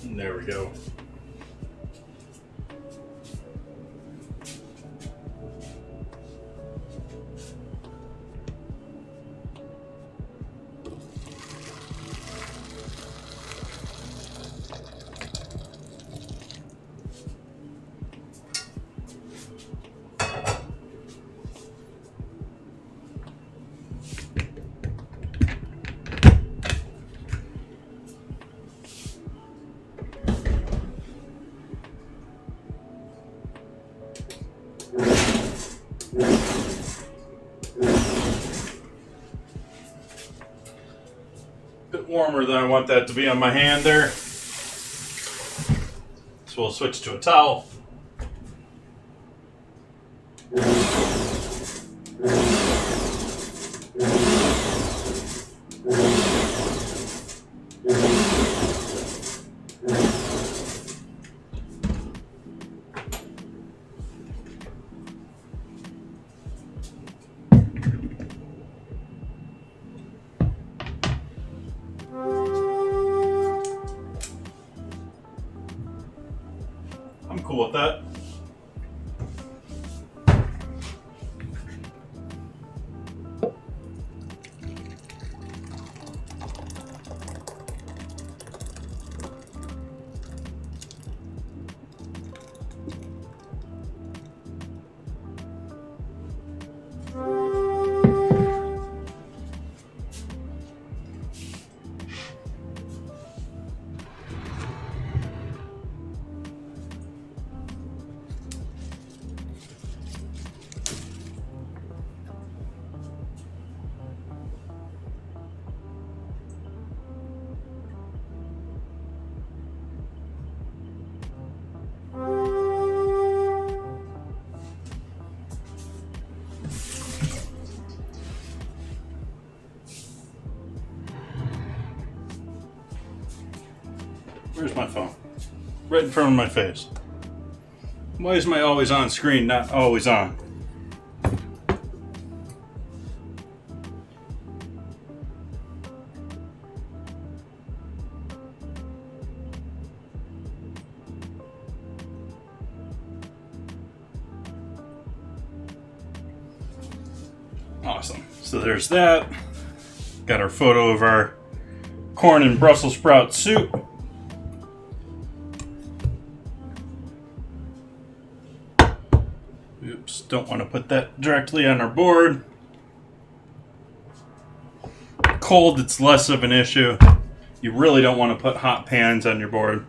[SPEAKER 2] And there we go. Bit warmer than I want that to be on my hand there. So we'll switch to a towel. I'm cool with that. Where's my phone? Right in front of my face. Why is my always on screen not always on? Awesome. So there's that. Got our photo of our corn and Brussels sprout soup. Oops, don't want to put that directly on our board. Cold, it's less of an issue. You really don't want to put hot pans on your board.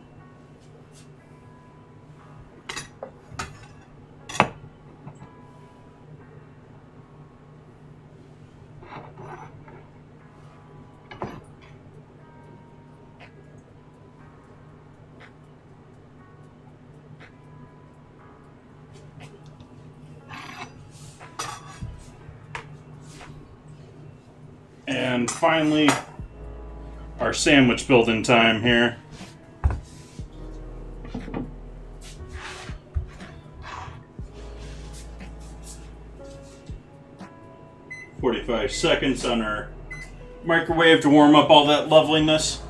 [SPEAKER 2] And finally, our sandwich building time here. "45 seconds on our microwave to warm up all that loveliness."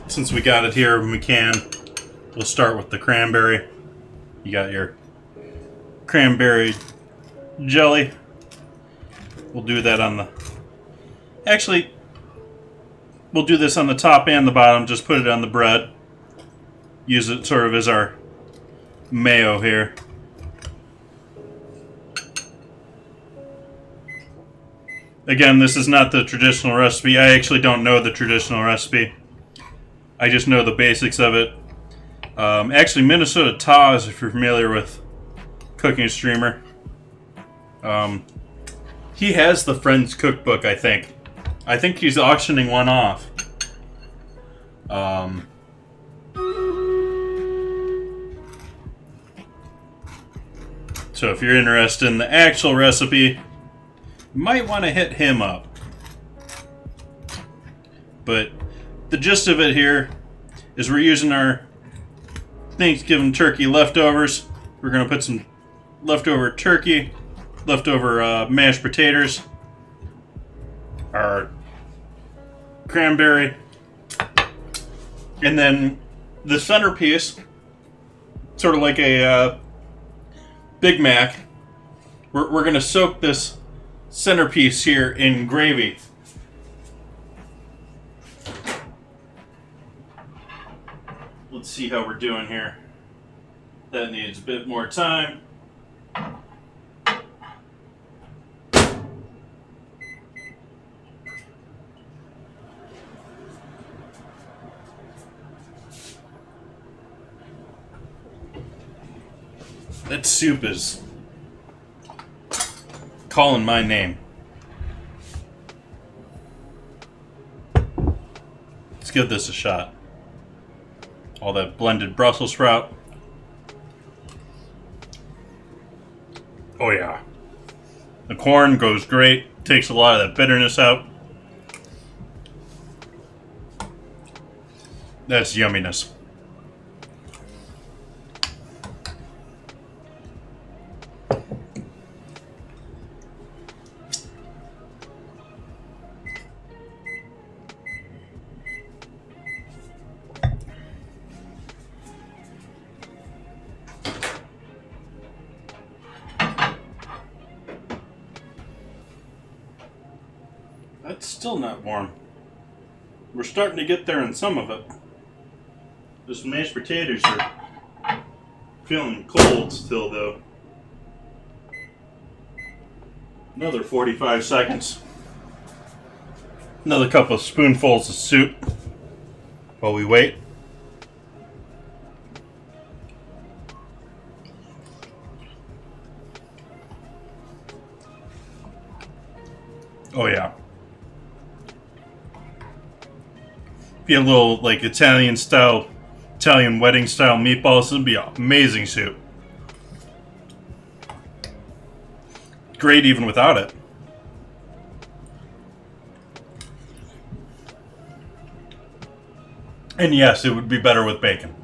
[SPEAKER 2] Since we got it here, we can. We'll start with the cranberry. You got your cranberry jelly. We'll do that on the... Actually, we'll do this on the top and the bottom. Just put it on the bread. Use it sort of as our mayo here. Again, this is not the traditional recipe. I actually don't know the traditional recipe. I just know the basics of it. Actually, Minnesota Taz, if you're familiar with Cooking Streamer, he has the Friends Cookbook, I think. I think he's auctioning one off. So if you're interested in the actual recipe, you might want to hit him up. But the gist of it here is we're using our Thanksgiving turkey leftovers. We're going to put some leftover turkey, leftover mashed potatoes, our cranberry, and then the centerpiece, sort of like a Big Mac. We're going to soak this centerpiece here in gravy. Let's see how we're doing here. That needs a bit more time. That soup is calling my name. Let's give this a shot. All that blended Brussels sprout. Oh yeah. The corn goes great. Takes a lot of that bitterness out. That's yumminess. That's still not warm. We're starting to get there in some of it. Those mashed potatoes are feeling cold still, though. Another 45 seconds. Another couple of spoonfuls of soup while we wait. Oh yeah. Be a little like Italian wedding style meatballs. This would be an amazing soup. Great even without it. And yes, it would be better with bacon.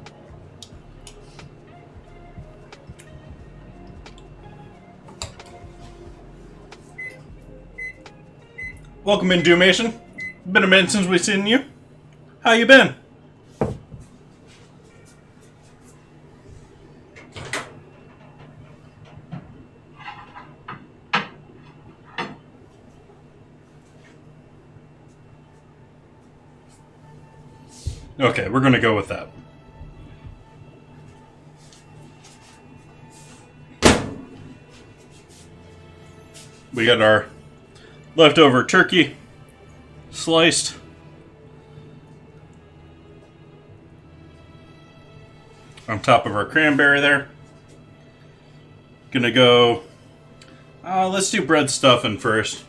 [SPEAKER 2] Welcome in, Doomation. Been a minute since we've seen you. How you been? Okay, we're gonna go with that. We got our leftover turkey sliced. On top of our cranberry there. Gonna go, Let's do bread stuffing first.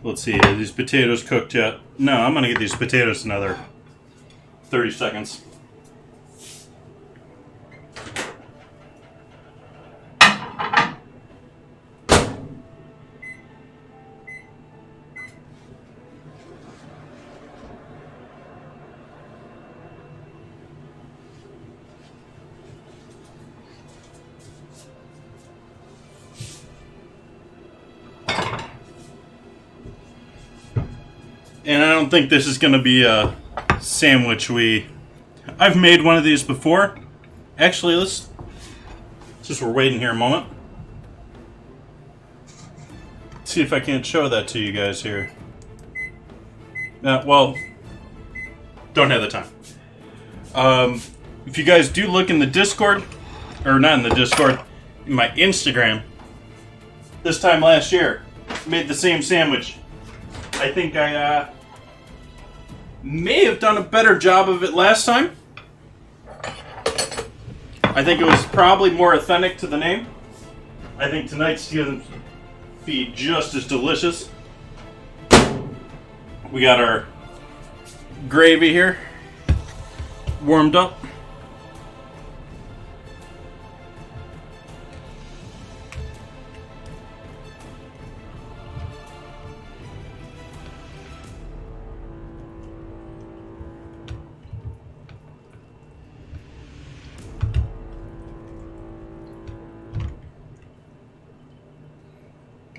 [SPEAKER 2] Let's see, are these potatoes cooked yet? No, I'm going to get these potatoes another 30 seconds. And I don't think this is going to be a sandwich I've made one of these before. Actually, since we're waiting here a moment, see if I can't show that to you guys here. Well, don't have the time. If you guys do look in the Discord, or not in the Discord, in my Instagram, this time last year, made the same sandwich. I think I may have done a better job of it last time. I think it was probably more authentic to the name. I think tonight's going to be just as delicious. We got our gravy here, warmed up.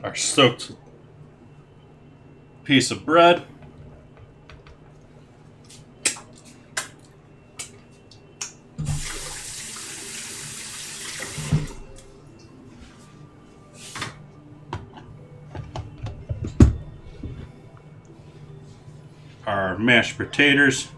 [SPEAKER 2] Our soaked piece of bread. Our mashed potatoes.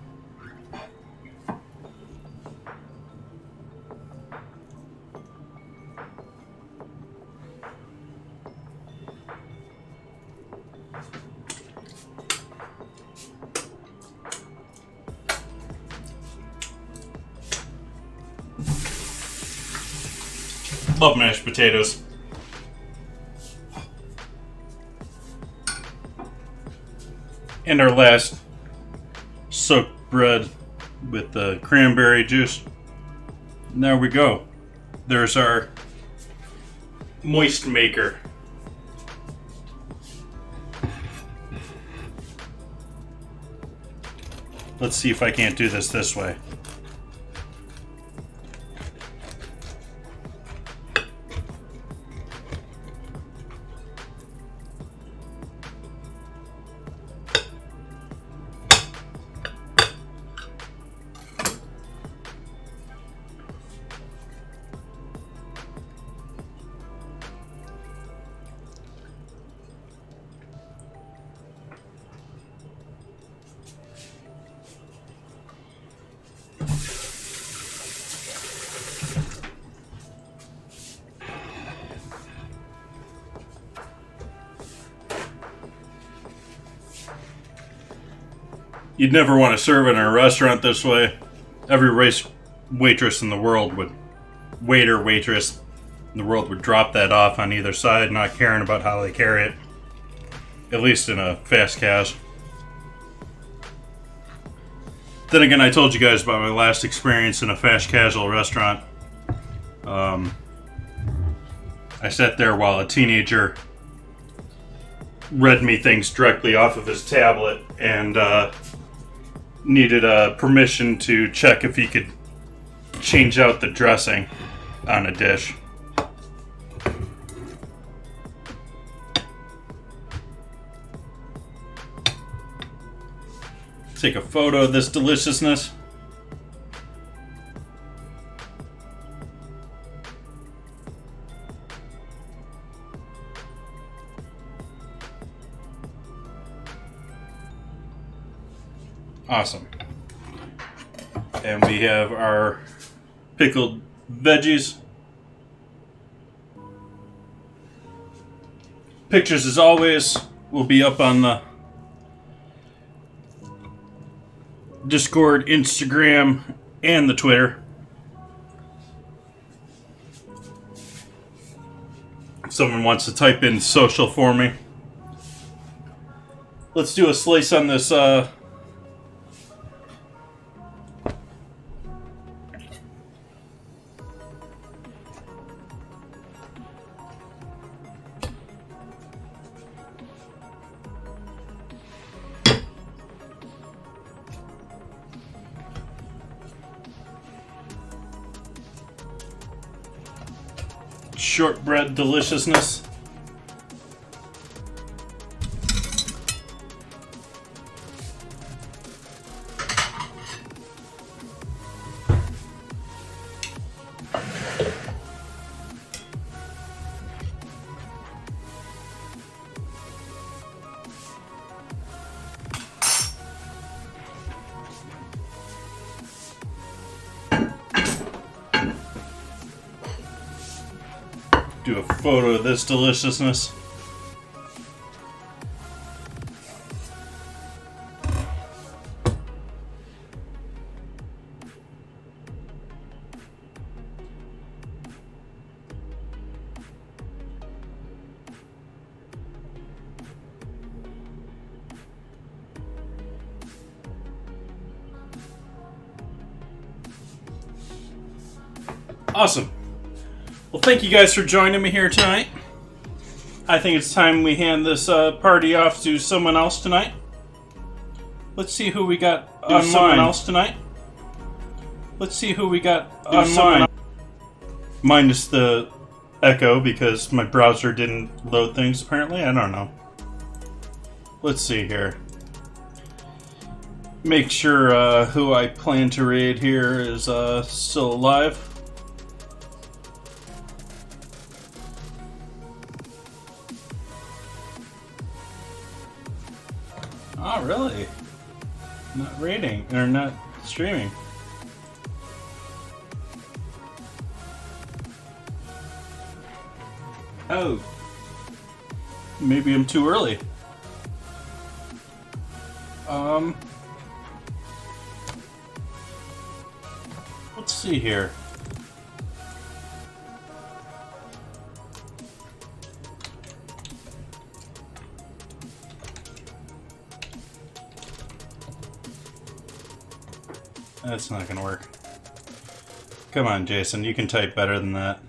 [SPEAKER 2] Love mashed potatoes. And our last soaked bread with the cranberry juice. And there we go. There's our Moistmaker. Let's see if I can't do this way. You'd never want to serve in a restaurant this way. Every waitress in the world would, waitress in the world would drop that off on either side, not caring about how they carry it. At least in a fast cash. Then again, I told you guys about my last experience in a fast casual restaurant. I sat there while a teenager read me things directly off of his tablet and needed permission to check if he could change out the dressing on a dish. Take a photo of this deliciousness. Awesome. And we have our pickled veggies. Pictures, as always, will be up on the Discord, Instagram, and the Twitter. If someone wants to type in social for me. Let's do a slice on this shortbread deliciousness. Do a photo of this deliciousness. Awesome. Well, thank you guys for joining me here tonight. I think it's time we hand this party off to someone else tonight. Let's see who we got online. Someone else tonight. Let's see who we got online. Minus the echo because my browser didn't load things apparently. I don't know. Let's see here. Make sure who I plan to raid here is still alive. Oh, really? Not rating, or not streaming. Oh. Maybe I'm too early. Let's see here. That's not gonna work. Come on, Jason, you can type better than that.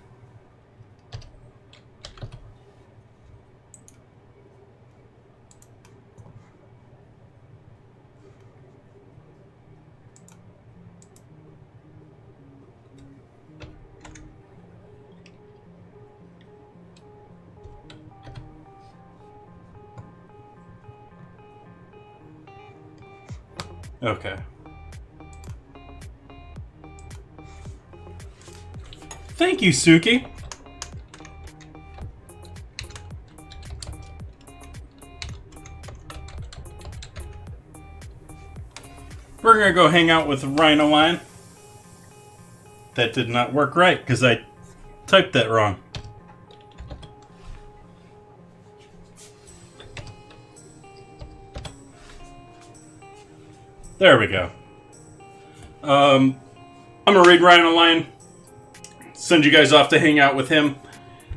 [SPEAKER 2] Okay. Thank you, Suki. We're gonna go hang out with Rhino Line. That did not work right because I typed that wrong. There we go. I'm gonna raid Rhino Line. Send you guys off to hang out with him.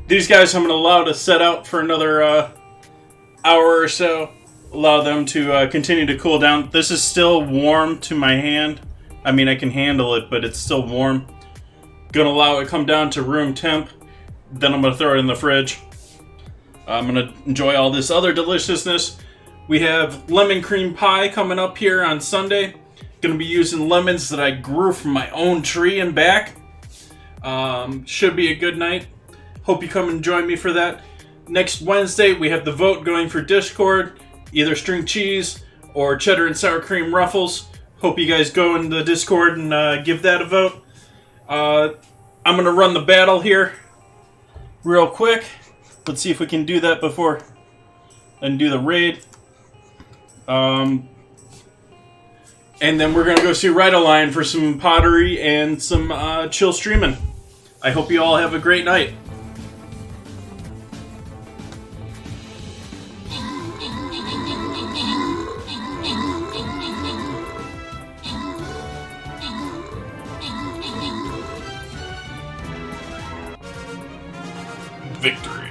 [SPEAKER 2] These guys I'm going to allow to set out for another hour or so. Allow them to continue to cool down. This is still warm to my hand. I mean, I can handle it, but it's still warm. Going to allow it to come down to room temp. Then I'm going to throw it in the fridge. I'm going to enjoy all this other deliciousness. We have lemon cream pie coming up here on Sunday. Going to be using lemons that I grew from my own tree and back. Should be a good night. Hope you come and join me for that. Next Wednesday, we have the vote going for Discord. Either string cheese or cheddar and sour cream ruffles. Hope you guys go in the Discord and give that a vote. I'm going to run the battle here real quick. Let's see if we can do that before and do the raid. And then we're going to go see Ride a Line for some pottery and some chill streaming. I hope you all have a great night. Victory.